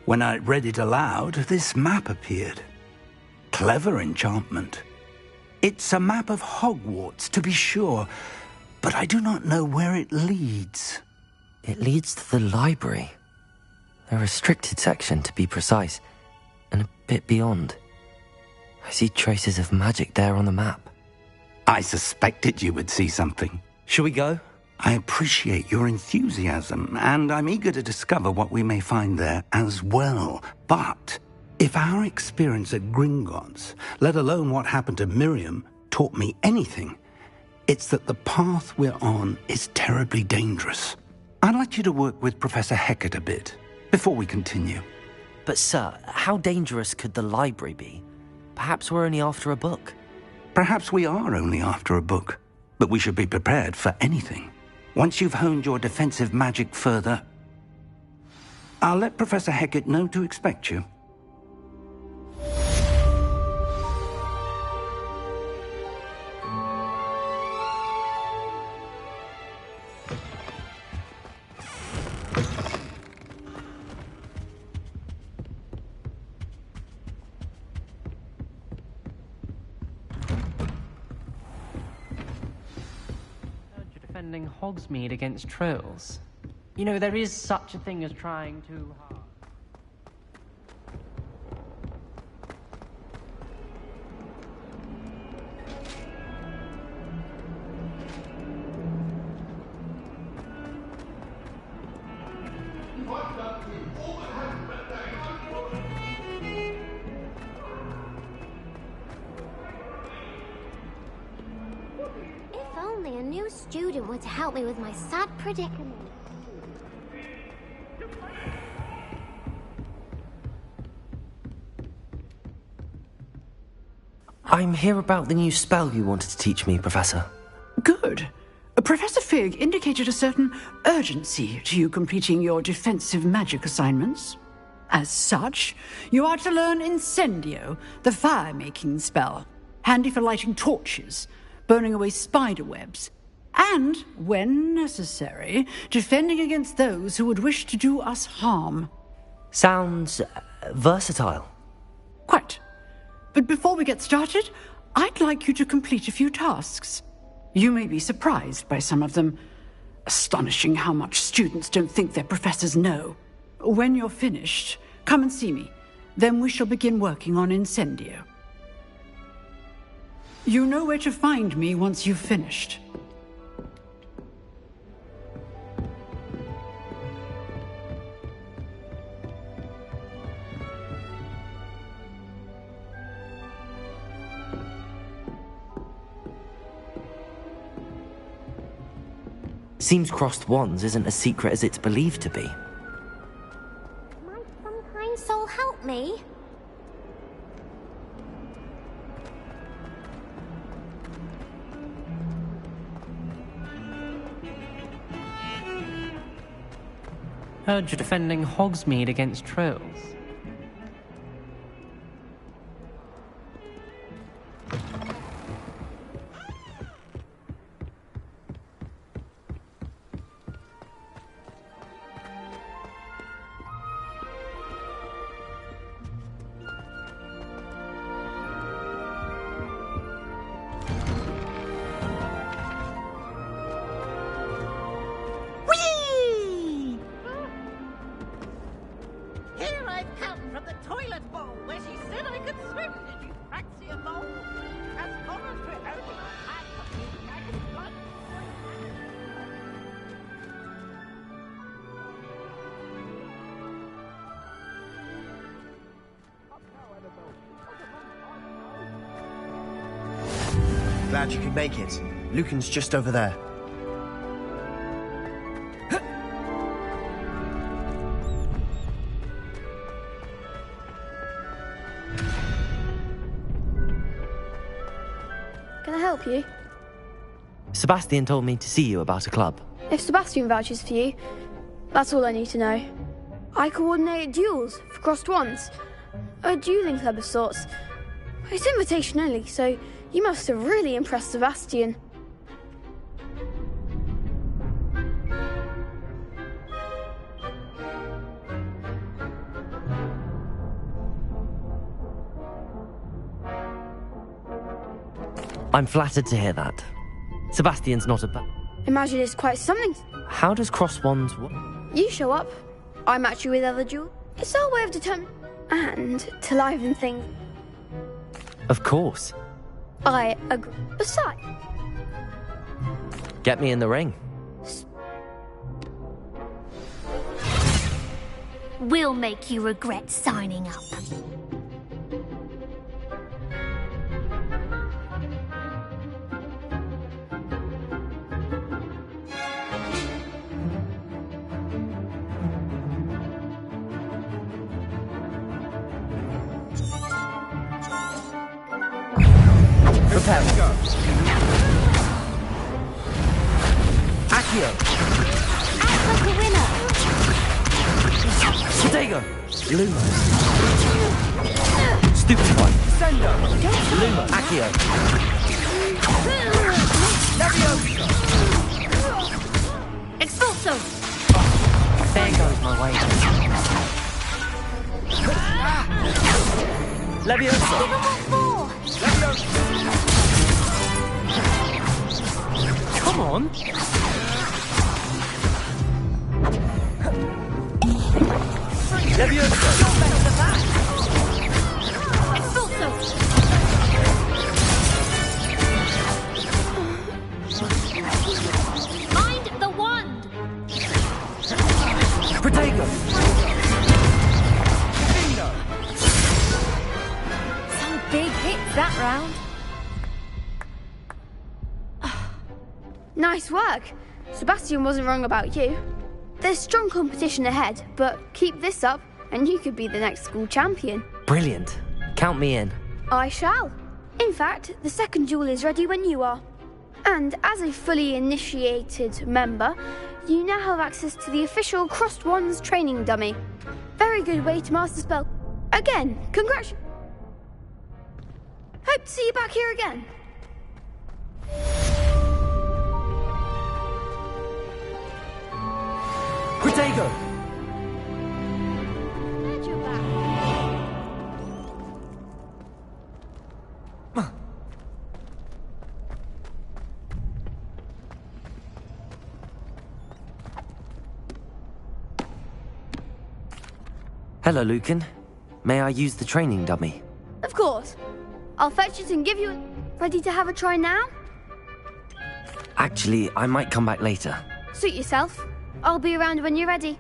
When I read it aloud, this map appeared. Clever enchantment. It's a map of Hogwarts, to be sure, but I do not know where it leads. It leads to the library. A restricted section, to be precise, and a bit beyond. I see traces of magic there on the map. I suspected you would see something. Shall we go? I appreciate your enthusiasm, and I'm eager to discover what we may find there as well. But if our experience at Gringotts, let alone what happened to Miriam, taught me anything, it's that the path we're on is terribly dangerous. I'd like you to work with Professor Hecat a bit, before we continue. But sir, how dangerous could the library be? Perhaps we're only after a book. Perhaps we are only after a book, but we should be prepared for anything. Once you've honed your defensive magic further, I'll let Professor Hecat know to expect you. Defending Hogsmeade against trolls. You know, there is such a thing as trying too hard. Only a new student would help me with my sad predicament. I'm here about the new spell you wanted to teach me, Professor. Good. Professor Fig indicated a certain urgency to you completing your defensive magic assignments. As such, you are to learn Incendio, the fire-making spell, handy for lighting torches, burning away spider webs, and, when necessary, defending against those who would wish to do us harm. Sounds versatile. Quite. But before we get started, I'd like you to complete a few tasks. You may be surprised by some of them. Astonishing how much students don't think their professors know. When you're finished, come and see me. Then we shall begin working on Incendio. You know where to find me once you've finished. Seems crossed wands isn't as secret as it's believed to be. Might some kind soul help me? Heard you're defending Hogsmeade against trolls. Here Glad you could make it. Lucan's just over there. Can I help you? Sebastian told me to see you about a club. If Sebastian vouches for you, that's all I need to know. I coordinate duels for crossed wands. A dueling club of sorts. It's invitation only, so you must have really impressed Sebastian. I'm flattered to hear that. Sebastian's not a Imagine it's quite something. How does cross wands work? You show up, I match you with other duels. It's our way of determining and to liven things. Of course. I agree. Besides, Get me in the ring. We'll make you regret signing up. Prepare. Accio. Act like a winner. Protego. Luma. Stupid one. Sendo. Luma. Accio. Leviosa. Expulso. There goes my way. Leviosa. Come on. Leviosa. Mind the wand. Protego. Some big hits that round. Nice work. Sebastian wasn't wrong about you. There's strong competition ahead, but keep this up and you could be the next school champion. Brilliant. Count me in. I shall. In fact, the second duel is ready when you are. And as a fully initiated member, you now have access to the official Crossed Wands training dummy. Very good way to master spell. Again, congratulations. Hope to see you back here again. Protego. Hello, Lucan. May I use the training dummy? Of course. I'll fetch it and give you... Ready to have a try now? Actually, I might come back later. Suit yourself. I'll be around when you're ready.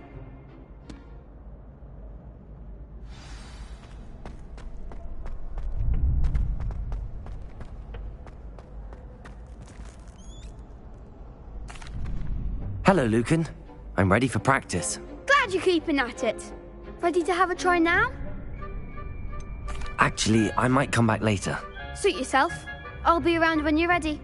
Hello, Lucan. I'm ready for practice. Glad you're keeping at it. Ready to have a try now? Actually, I might come back later. Suit yourself. I'll be around when you're ready.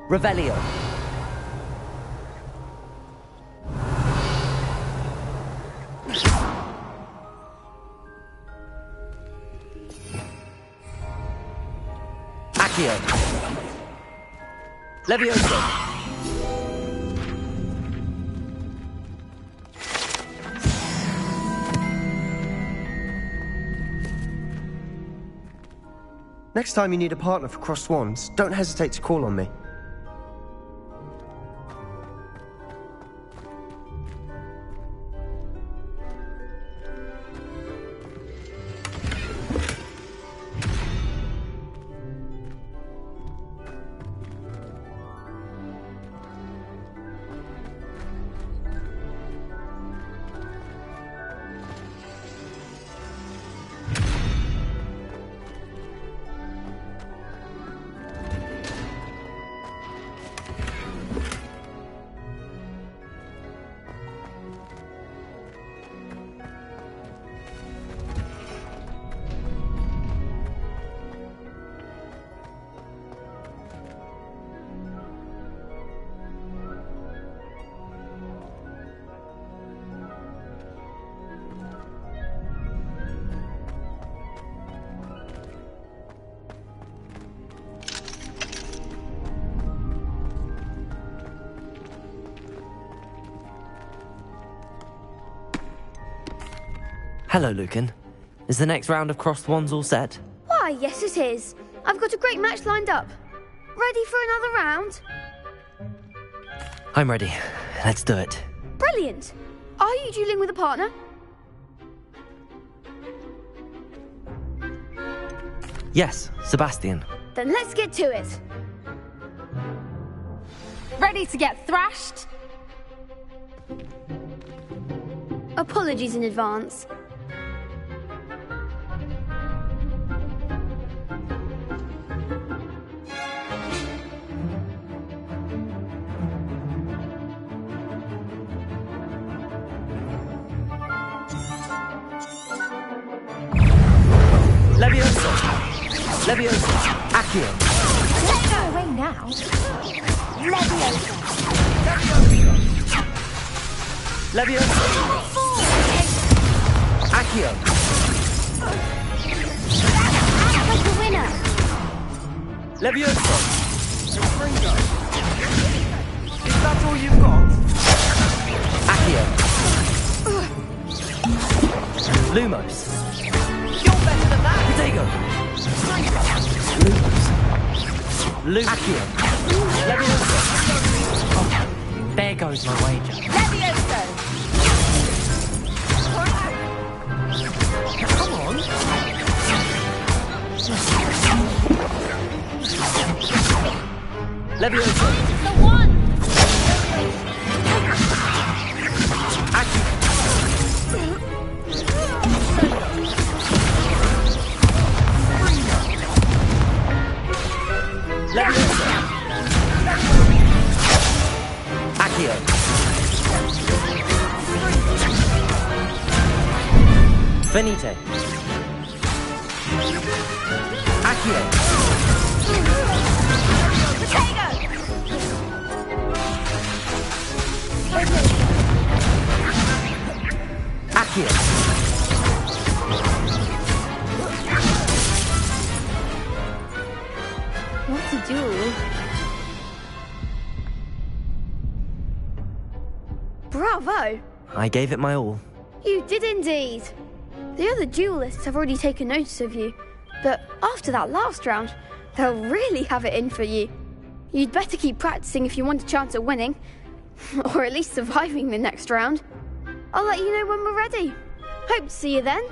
Revelio. Accio. Levioso. Next time you need a partner for Crossed Swans, don't hesitate to call on me. Hello, Lucan. Is the next round of crossed wands all set? Why, yes it is. I've got a great match lined up. Ready for another round? I'm ready. Let's do it. Brilliant. Are you dueling with a partner? Yes, Sebastian. Then let's get to it. Ready to get thrashed? Apologies in advance. Leviosa! Leviosa! Accio! Let's go away now. Leviosa! Leviosa! Accio! Act like a winner! Leviosa! Is that all you've got? Accio! Lumos! You're better than that! Protego! Lumos! Accio! Leviosa! Oh, there goes my wager. Leviosa! Come on! Leviosa! The one! Accio! Leviosa! Accio! Venite! Accio! Accio! What a duel. Bravo! I gave it my all. You did indeed. The other duelists have already taken notice of you, but after that last round, they'll really have it in for you. You'd better keep practicing if you want a chance at winning, or at least surviving the next round. I'll let you know when we're ready. Hope to see you then.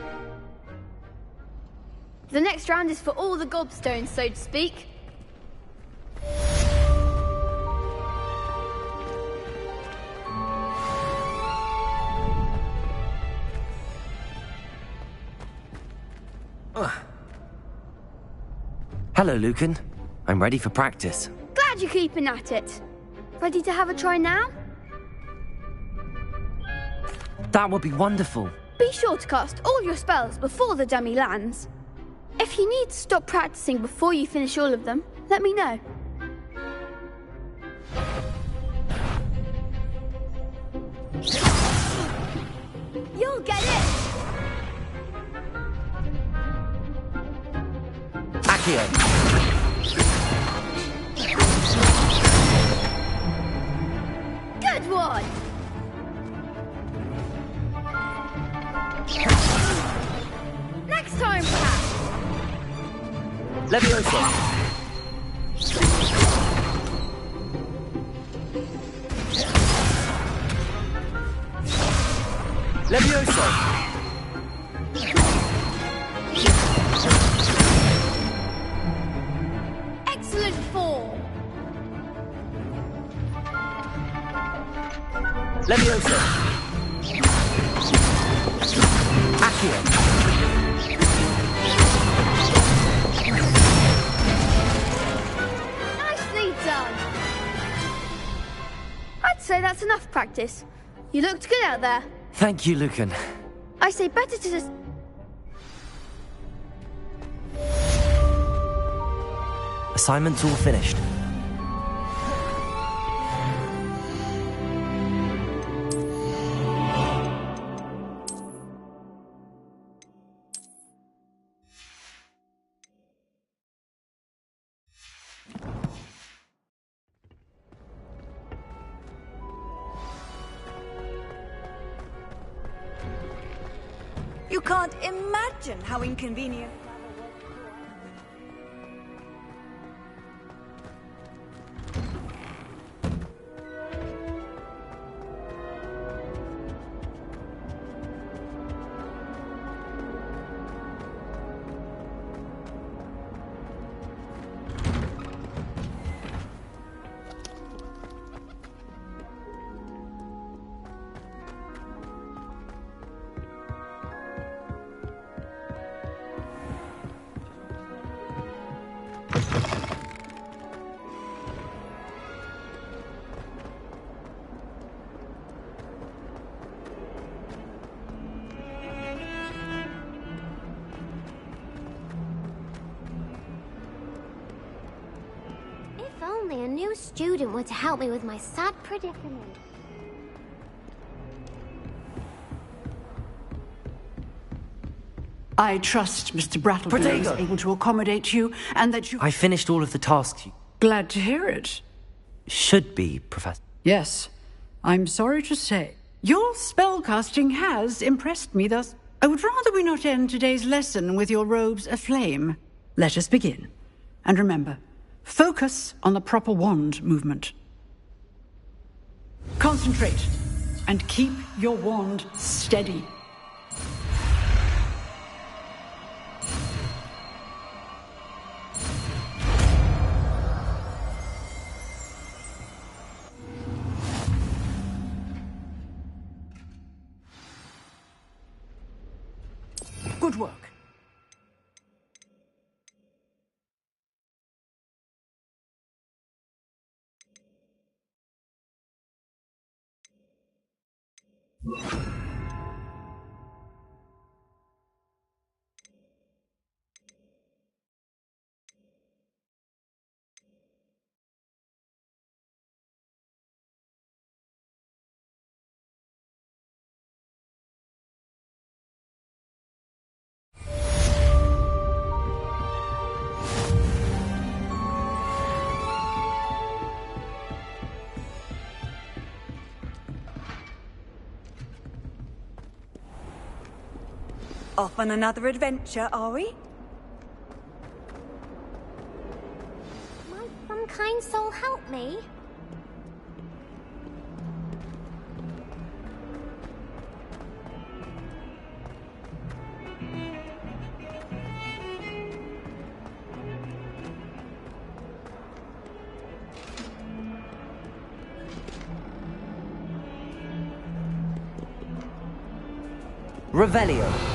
The next round is for all the gobstones, so to speak. Hello, Lucan. I'm ready for practice. Glad you're keeping at it. Ready to have a try now? That would be wonderful. Be sure to cast all your spells before the dummy lands. If you need to stop practicing before you finish all of them, let me know. You'll get it! Accio! Good one! Next time, perhaps! Leviosa! Leviosa! Excellent form! Leviosa! Accio! Nicely done! I'd say that's enough practice. You looked good out there. Thank you, Lucan. I say better to just... Assignment's all finished. You can't imagine how inconvenient. If only a new student were to help me with my sad predicament. I trust Mr. Brattleboro is able to accommodate you, and that you... I finished all of the tasks you... Glad to hear it. Should be, Professor. Yes, I'm sorry to say. Your spellcasting has impressed me thus. I would rather we not end today's lesson with your robes aflame. Let us begin. And remember, focus on the proper wand movement. Concentrate, and keep your wand steady. Good work. Off on another adventure, are we? Might some kind soul help me? Revelio.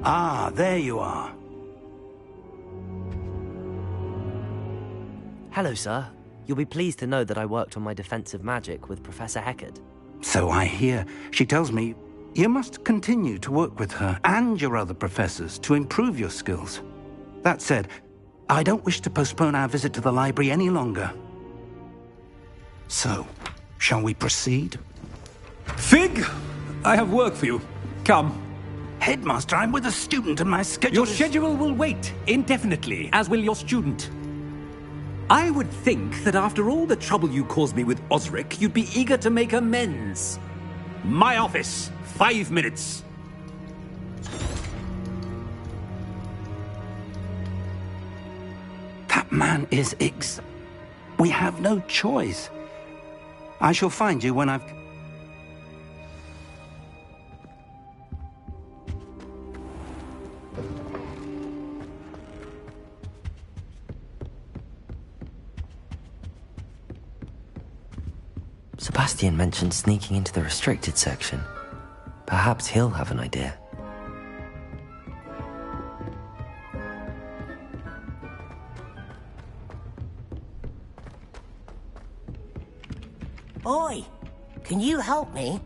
Ah, there you are. Hello, sir. You'll be pleased to know that I worked on my defensive magic with Professor Heckard. So I hear. She tells me you must continue to work with her and your other professors to improve your skills. That said, I don't wish to postpone our visit to the library any longer. So, shall we proceed? Fig, I have work for you. Come. Headmaster, I'm with a student and my schedule Your schedule will wait indefinitely, as will your student. I would think that after all the trouble you caused me with Osric, you'd be eager to make amends. My office, 5 minutes. That man is We have no choice. I shall find you when I've... Sebastian mentioned sneaking into the restricted section. Perhaps he'll have an idea. Oi! Can you help me?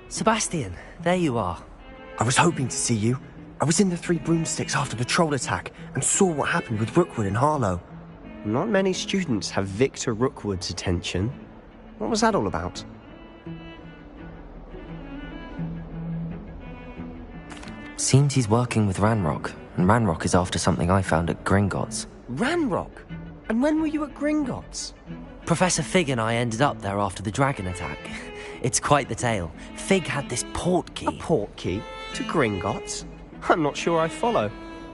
Sebastian, there you are. I was hoping to see you. I was in the Three Broomsticks after the troll attack and saw what happened with Rookwood and Harlow. Not many students have Victor Rookwood's attention. What was that all about? Seems he's working with Ranrock, and Ranrock is after something I found at Gringotts. Ranrock? And when were you at Gringotts? Professor Fig and I ended up there after the dragon attack. It's quite the tale. Fig had this port key. A port key? To Gringotts? I'm not sure I follow.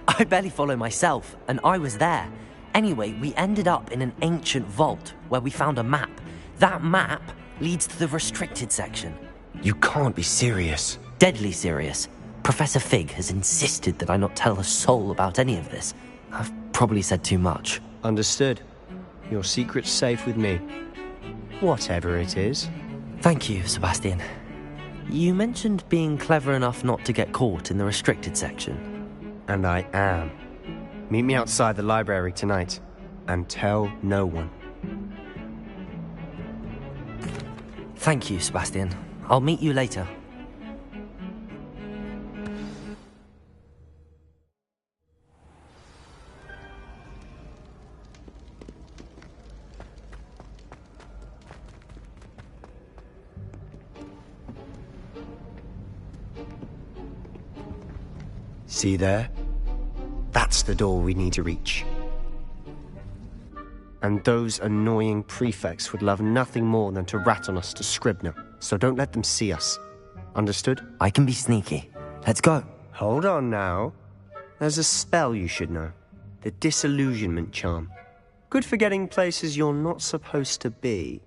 I barely follow myself, and I was there. Anyway, we ended up in an ancient vault where we found a map. That map leads to the restricted section. You can't be serious. Deadly serious. Professor Fig has insisted that I not tell a soul about any of this. I've probably said too much. Understood. Your secret's safe with me. Whatever it is. Thank you, Sebastian. You mentioned being clever enough not to get caught in the restricted section. And I am. Meet me outside the library tonight, and tell no one. Thank you, Sebastian. I'll meet you later. See there? That's the door we need to reach. And those annoying prefects would love nothing more than to rat on us to Scribner, so don't let them see us. Understood? I can be sneaky. Let's go. Hold on now. There's a spell you should know. The Disillusionment Charm. Good for getting places you're not supposed to be.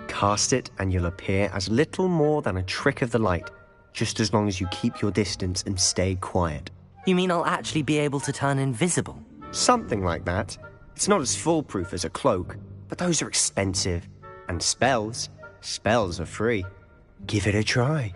Cast it and you'll appear as little more than a trick of the light, just as long as you keep your distance and stay quiet. You mean I'll actually be able to turn invisible? Something like that. It's not as foolproof as a cloak, but those are expensive. And spells are free. Give it a try.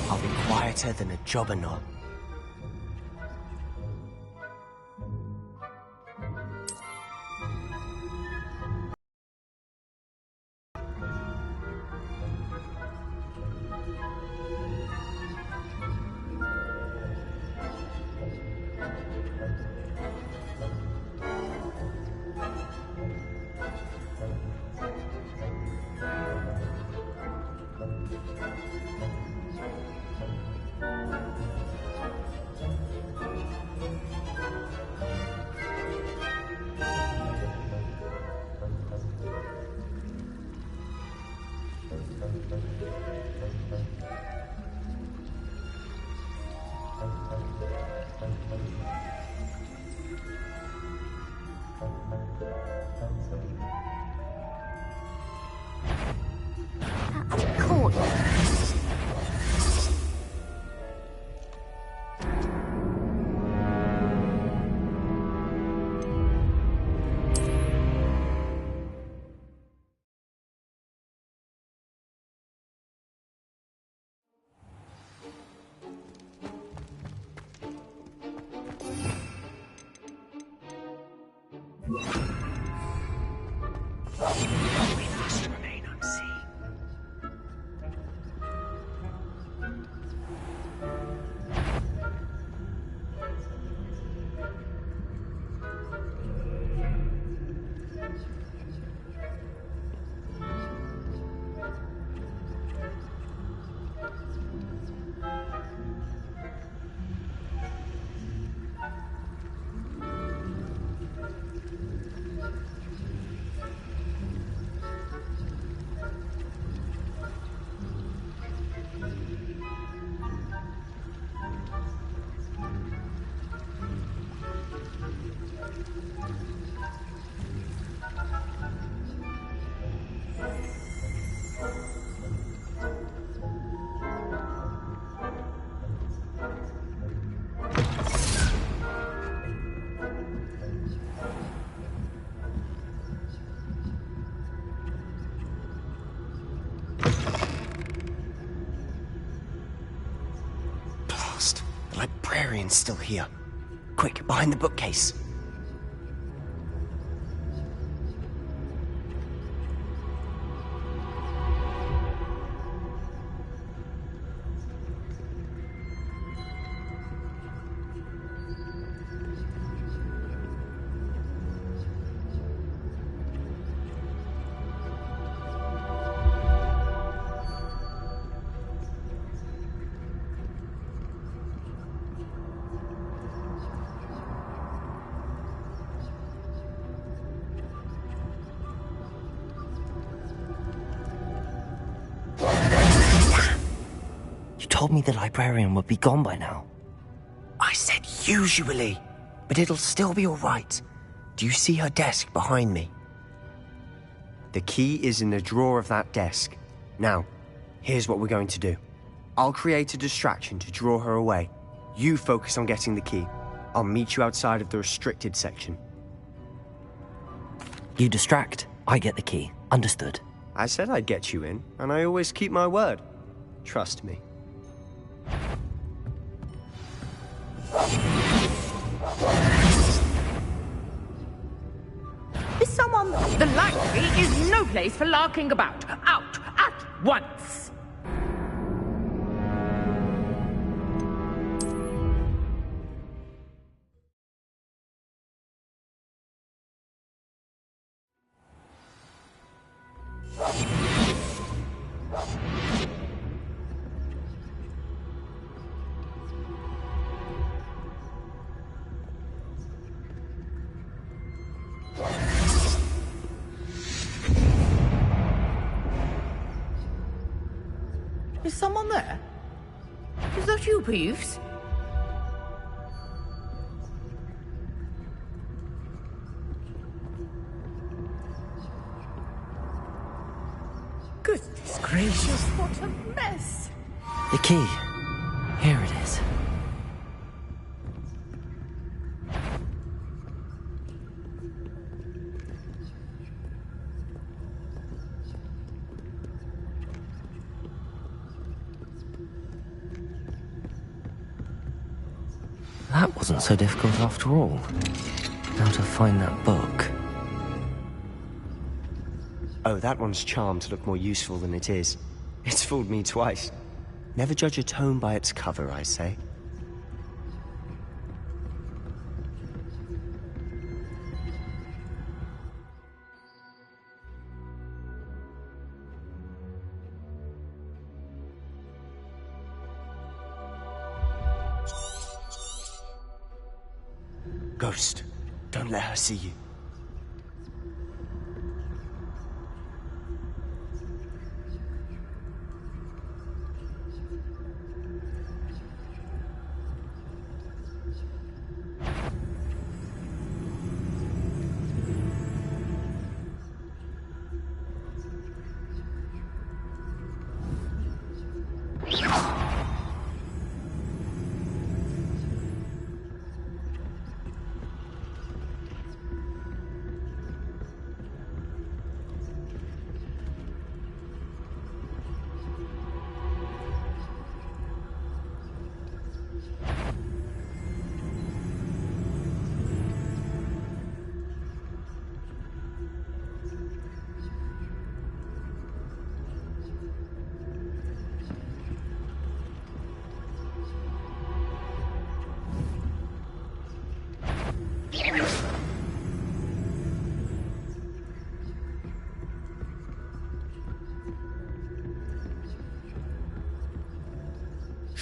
I'll be quieter than a jobberknoll. That's cool. The librarian's still here. Quick, behind the bookcase. Told me the librarian would be gone by now. I said usually, but it'll still be all right. Do you see her desk behind me? The key is in the drawer of that desk. Now, here's what we're going to do. I'll create a distraction to draw her away. You focus on getting the key. I'll meet you outside of the restricted section. You distract, I get the key. Understood. I said I'd get you in, and I always keep my word. Trust me. Is someone... The library is no place for larking about. Out at once! Is someone there? Is that you, Peeves? Goodness gracious, what a mess! The key. Here it is. That wasn't so difficult after all. Now to find that book. Oh, that one's charmed to look more useful than it is. It's fooled me twice. Never judge a tome by its cover, I say. Ghost, don't let her see you.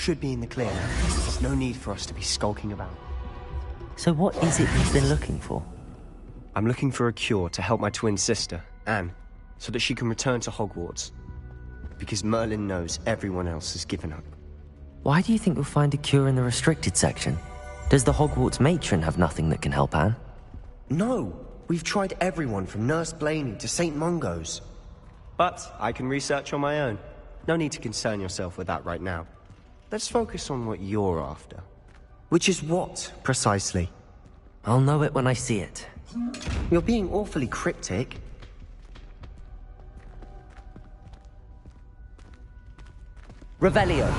should be in the clear. There's no need for us to be skulking about. So what is it you've been looking for? I'm looking for a cure to help my twin sister, Anne, so that she can return to Hogwarts. Because Merlin knows everyone else has given up. Why do you think you'll find a cure in the restricted section? Does the Hogwarts matron have nothing that can help Anne? No! We've tried everyone from Nurse Blaney to St. Mungo's. But I can research on my own. No need to concern yourself with that right now. Let's focus on what you're after. Which is what, precisely? I'll know it when I see it. You're being awfully cryptic. Revelio.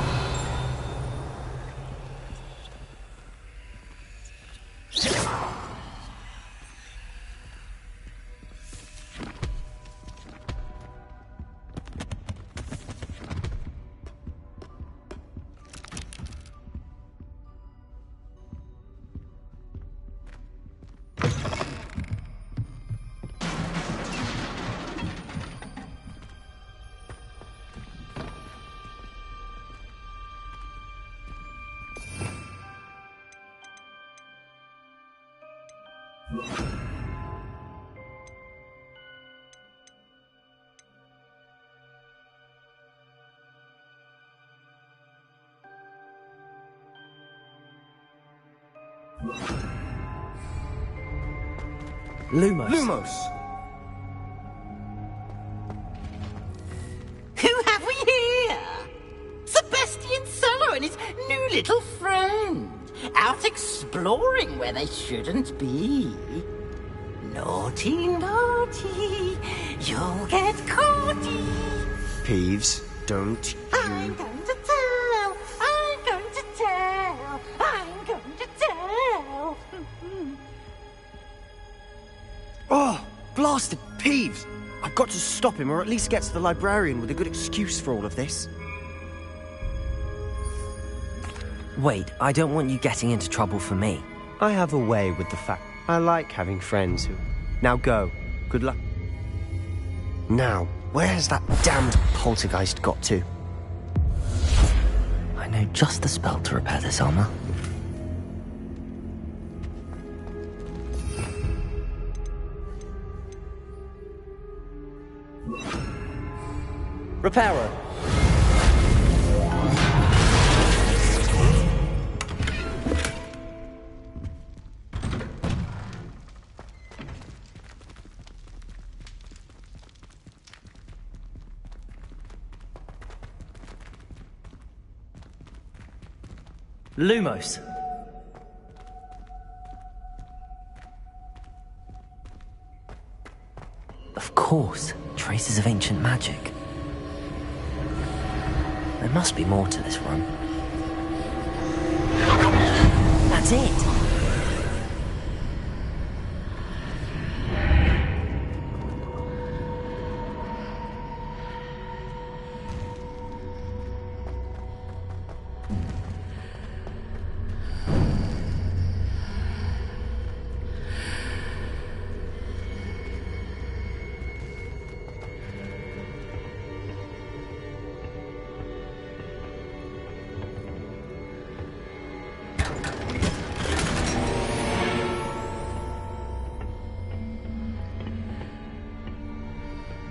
Lumos. Lumos! Who have we here? Sebastian Sallow and his new little friend. Out exploring where they shouldn't be. Naughty, naughty. You'll get caughty. Peeves, don't you... I'm going to tell. I'm going to tell. I'm going to tell. Oh, blasted Peeves! I've got to stop him, or at least get to the librarian with a good excuse for all of this. Wait, I don't want you getting into trouble for me. I have a way with the fact. I like having friends who... Now go. Good luck. Now, where's that damned poltergeist got to? I know just the spell to repair this armor. Reparo. Lumos. Of course, traces of ancient magic. There must be more to this room. That's it!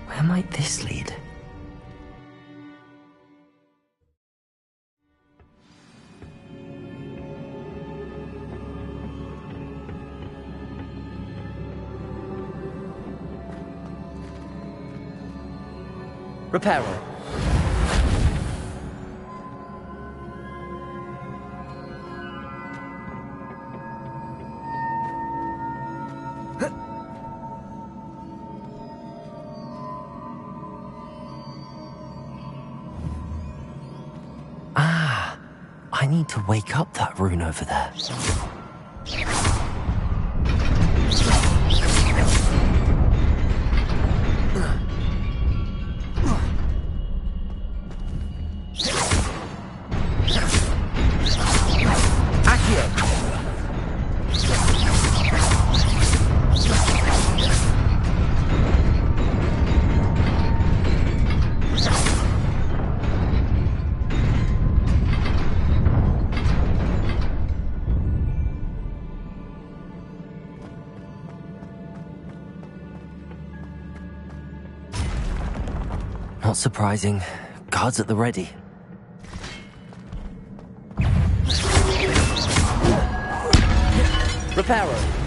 Where might this lead? Reparo. I need to wake up that rune over there. Not surprising. Guards at the ready. Reparo.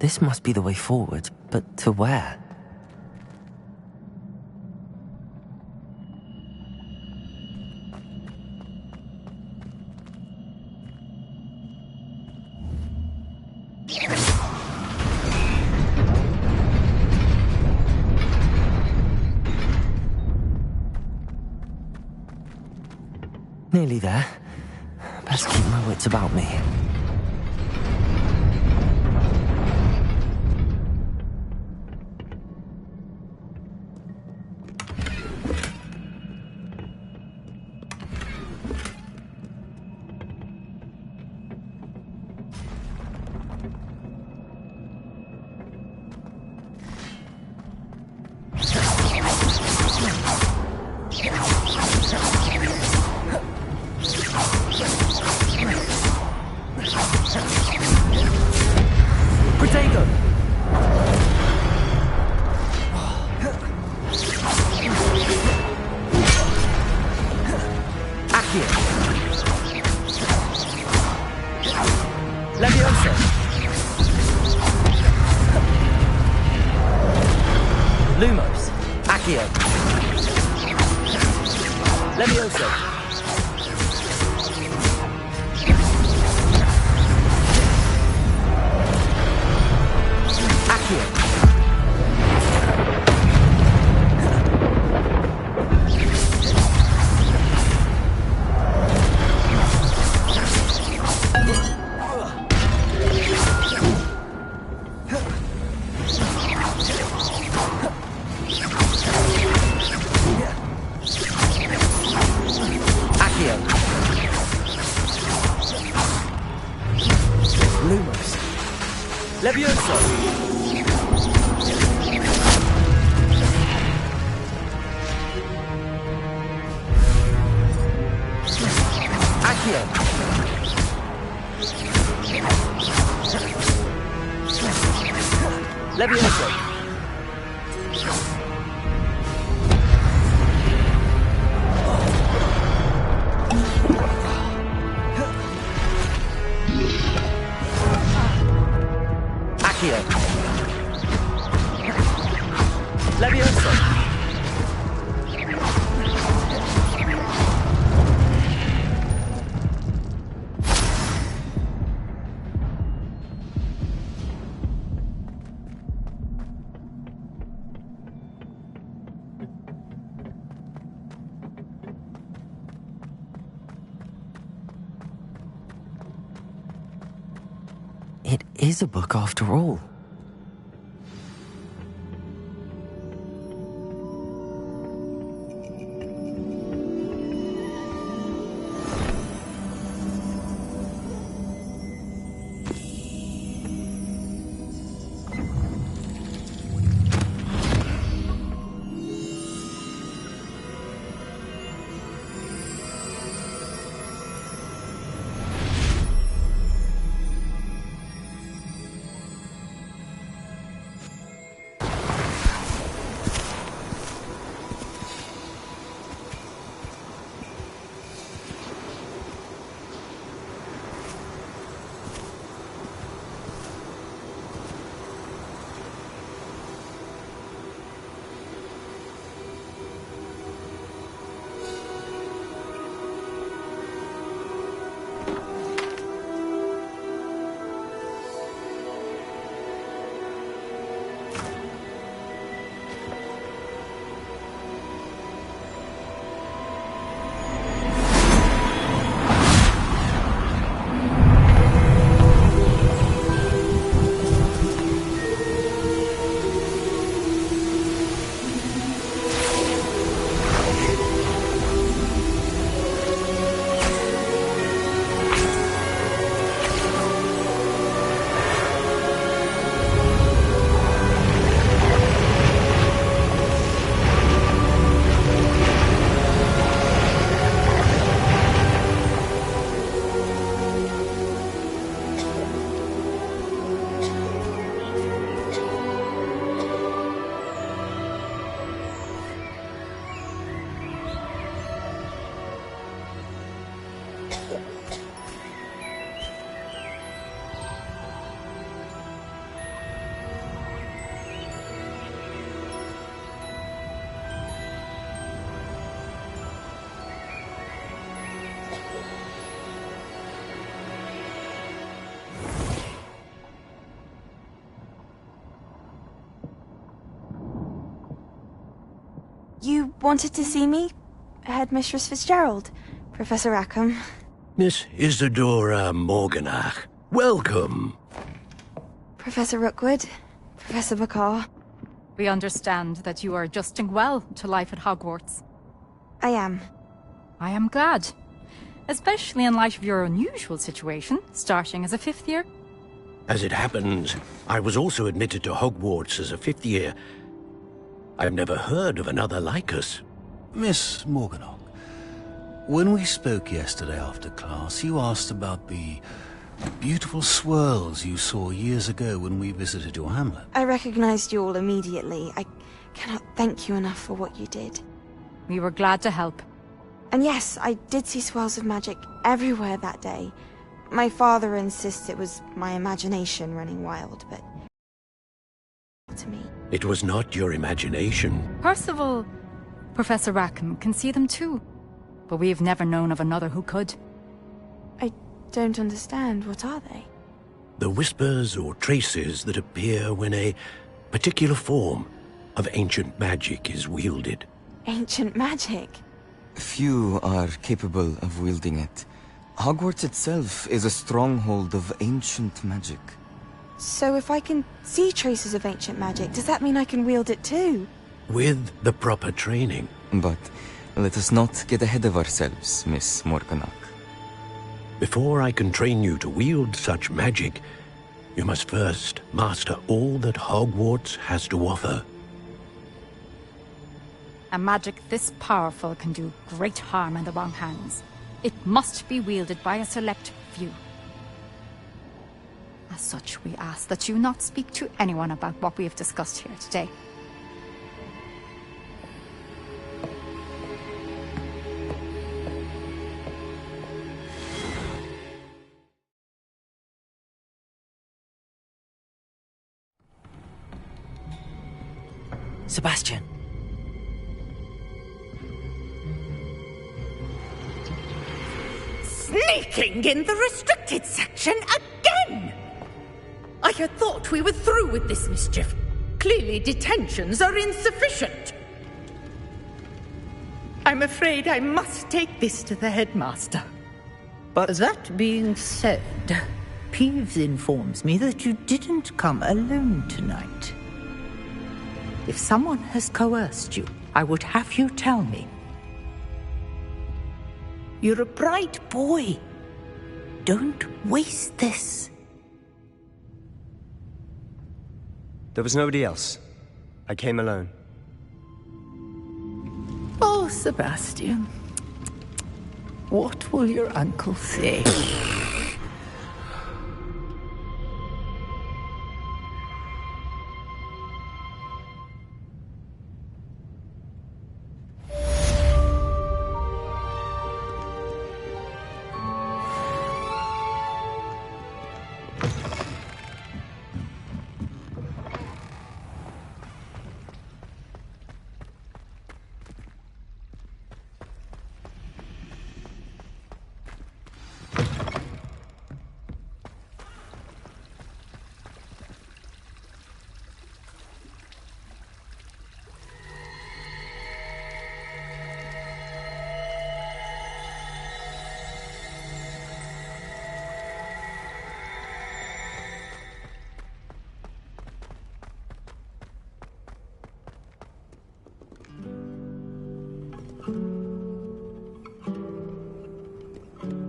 This must be the way forward, but to where? Nearly there. Best keep my wits about me. Lumos. Accio. Levioso. Accio. Lumos. Levioso. Accio. Levioso! Accio! Levioso! It is a book after all. You wanted to see me? Headmistress Fitzgerald, Professor Rackham. Miss Isadora Morganach, welcome. Professor Rookwood, Professor Bakar. We understand that you are adjusting well to life at Hogwarts. I am. I am glad. Especially in light of your unusual situation, starting as a 5th year. As it happens, I was also admitted to Hogwarts as a 5th year. I've never heard of another like us. Miss Morganach, when we spoke yesterday after class, you asked about the beautiful swirls you saw years ago when we visited your hamlet. I recognized you all immediately. I cannot thank you enough for what you did. We were glad to help. And yes, I did see swirls of magic everywhere that day. My father insists it was my imagination running wild, but to me. It was not your imagination. Percival, Professor Rackham can see them too. But we've never known of another who could. I don't understand. What are they? The whispers or traces that appear when a particular form of ancient magic is wielded. Ancient magic? Few are capable of wielding it. Hogwarts itself is a stronghold of ancient magic. So if I can see traces of ancient magic, does that mean I can wield it too? With the proper training. But let us not get ahead of ourselves, Miss Morganach. Before I can train you to wield such magic, you must first master all that Hogwarts has to offer. A magic this powerful can do great harm in the wrong hands. It must be wielded by a select few. As such, we ask that you not speak to anyone about what we have discussed here today. Sebastian. Sneaking in the restricted section again! I had thought we were through with this mischief. Clearly detentions are insufficient. I'm afraid I must take this to the headmaster. But that being said, Peeves informs me that you didn't come alone tonight. If someone has coerced you, I would have you tell me. You're a bright boy. Don't waste this. There was nobody else. I came alone. Oh, Sebastian. What will your uncle say?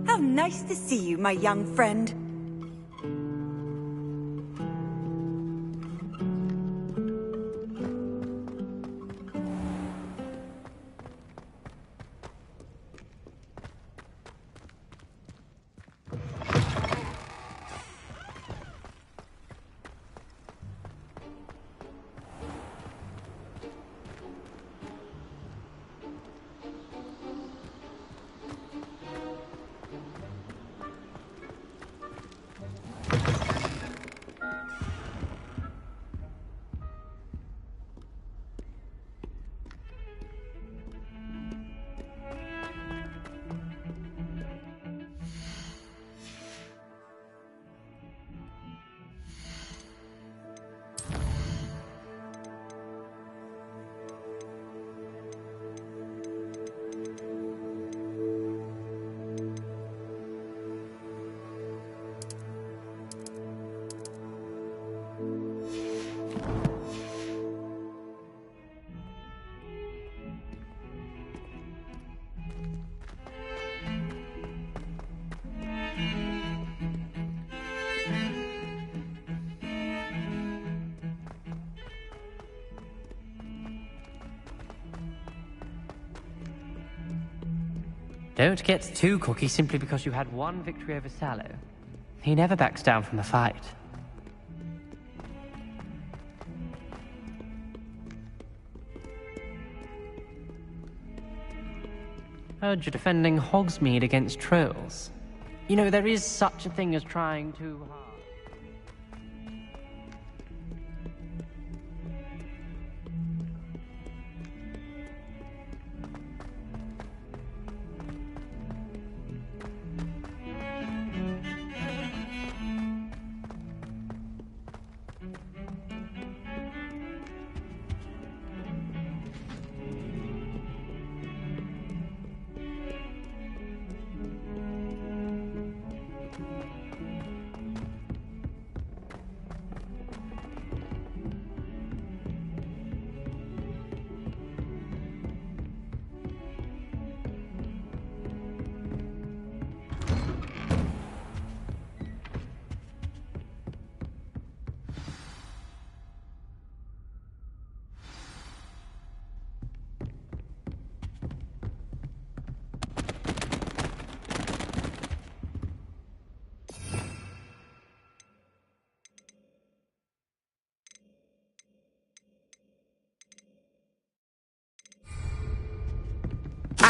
How nice to see you, my young friend. Don't get too cocky simply because you had one victory over Sallow. He never backs down from a fight. Heard you're defending Hogsmeade against trolls. You know, there is such a thing as trying too hard.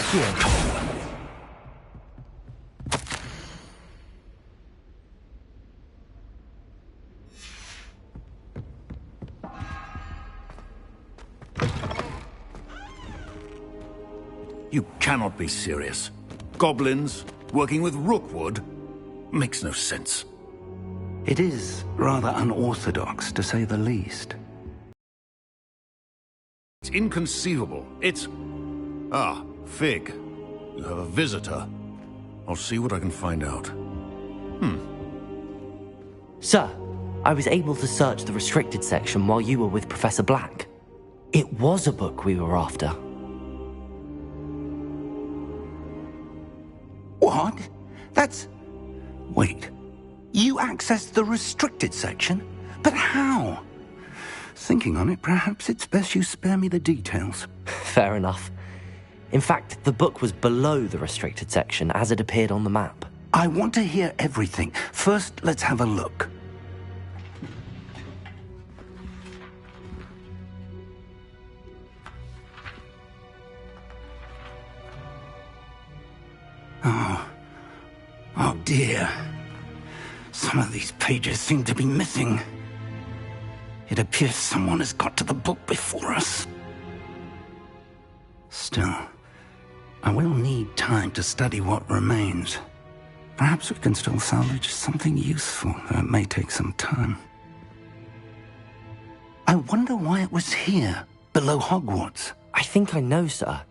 Accio. You cannot be serious. Goblins working with Rookwood? Makes no sense. It is rather unorthodox, to say the least. It's inconceivable. It's... Ah, Fig. You have a visitor. I'll see what I can find out. Sir, I was able to search the restricted section while you were with Professor Black. It was a book we were after. What? That's... Wait. You accessed the restricted section? But how? Thinking on it, perhaps it's best you spare me the details. Fair enough. In fact, the book was below the restricted section as it appeared on the map. I want to hear everything. First, let's have a look. Oh dear. Some of these pages seem to be missing. It appears someone has got to the book before us. Still, I will need time to study what remains. Perhaps we can still salvage something useful, though it may take some time. I wonder why it was here, below Hogwarts. I think I know, sir.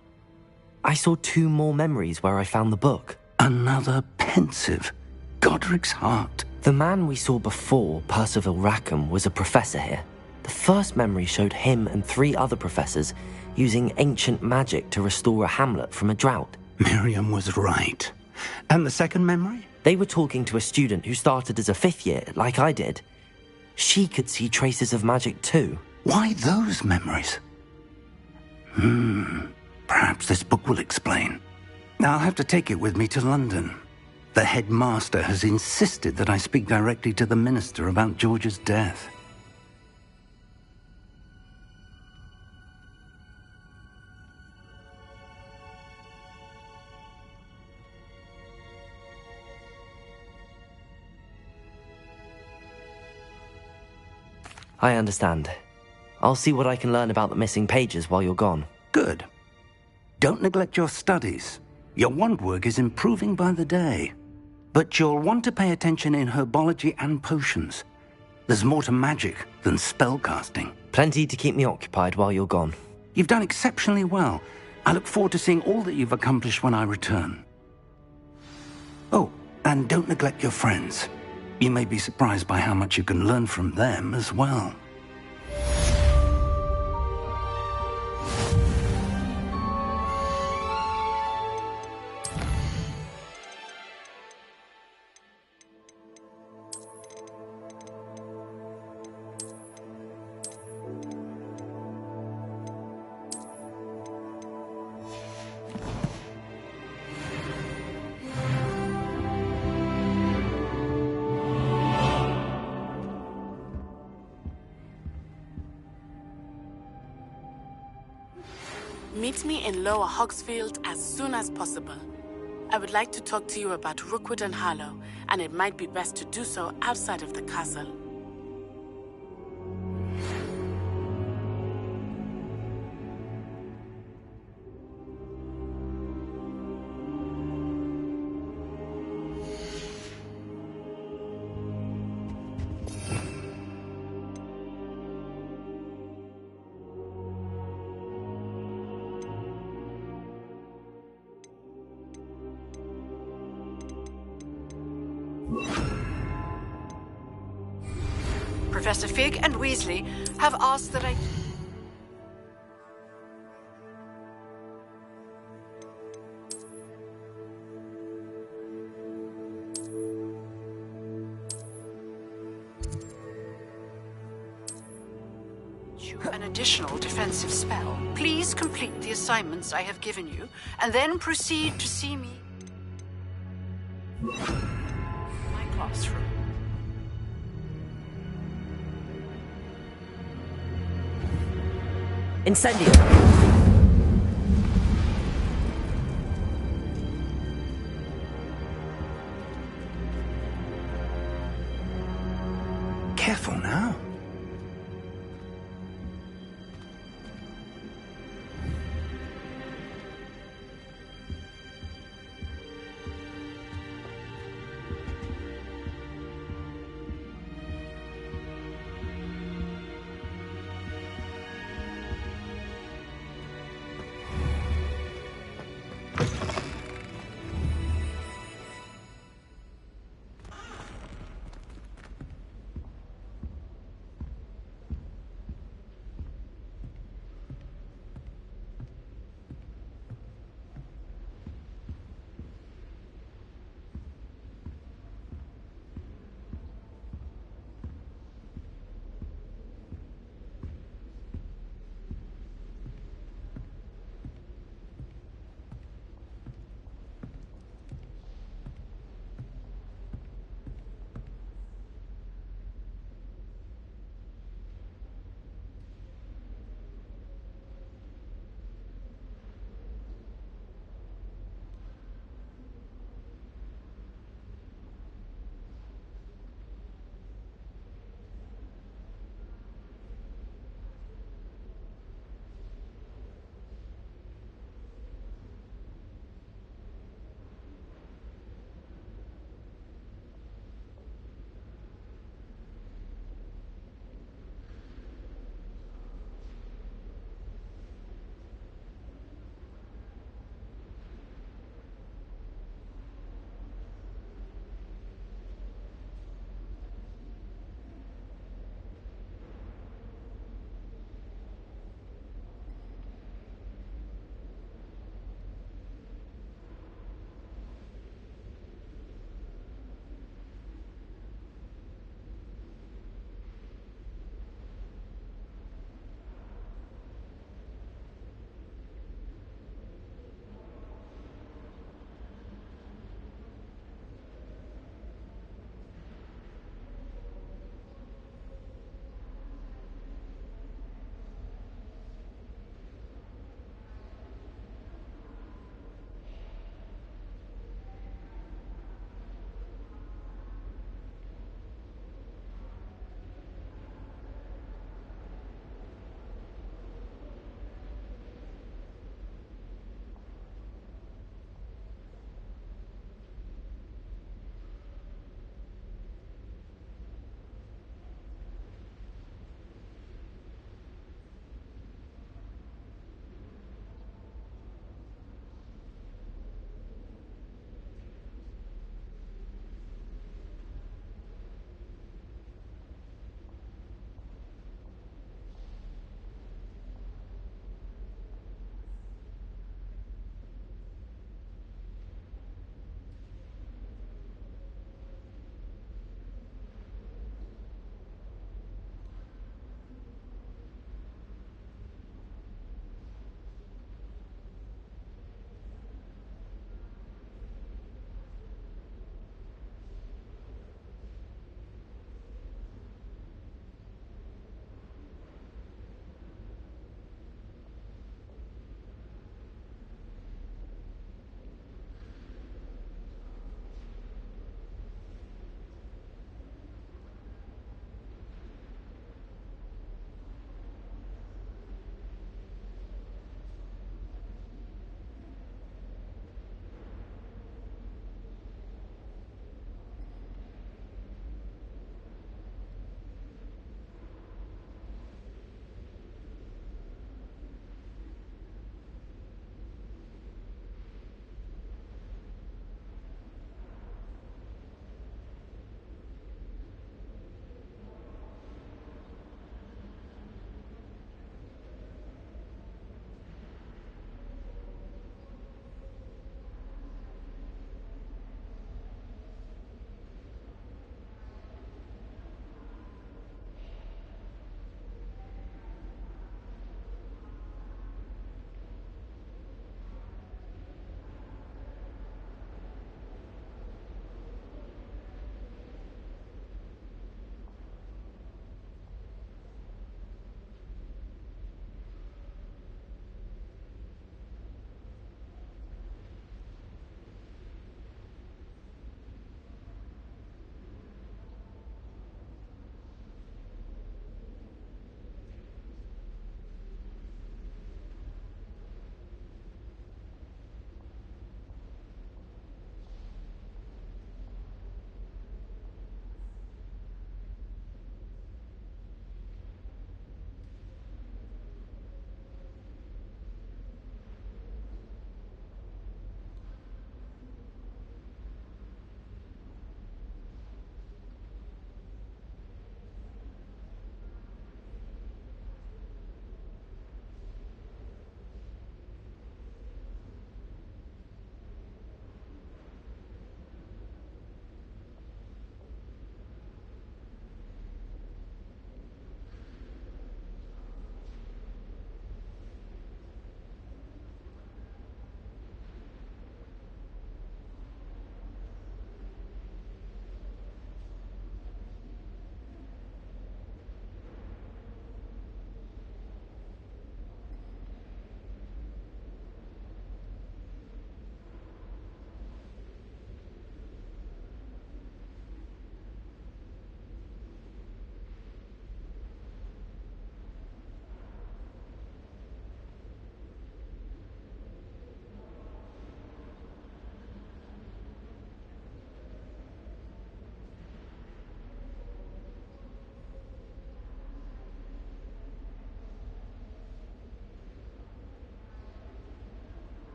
I saw 2 more memories where I found the book. Another pensive. Godric's heart. The man we saw before, Percival Rackham, was a professor here. The first memory showed him and 3 other professors using ancient magic to restore a hamlet from a drought. Miriam was right. And the second memory? They were talking to a student who started as a 5th year, like I did. She could see traces of magic too. Why those memories? Perhaps this book will explain. I'll have to take it with me to London. The headmaster has insisted that I speak directly to the minister about George's death. I understand. I'll see what I can learn about the missing pages while you're gone. Good. Don't neglect your studies. Your wand work is improving by the day. But you'll want to pay attention in herbology and potions. There's more to magic than spellcasting. Plenty to keep me occupied while you're gone. You've done exceptionally well. I look forward to seeing all that you've accomplished when I return. Oh, and don't neglect your friends. You may be surprised by how much you can learn from them as well. Meet me in Lower Hogsfield as soon as possible. I would like to talk to you about Rookwood and Harlow, and it might be best to do so outside of the castle. Professor Fig and Weasley have asked that I... an additional defensive spell. Please complete the assignments I have given you, and then proceed to see me in my classroom. Incendio! careful now.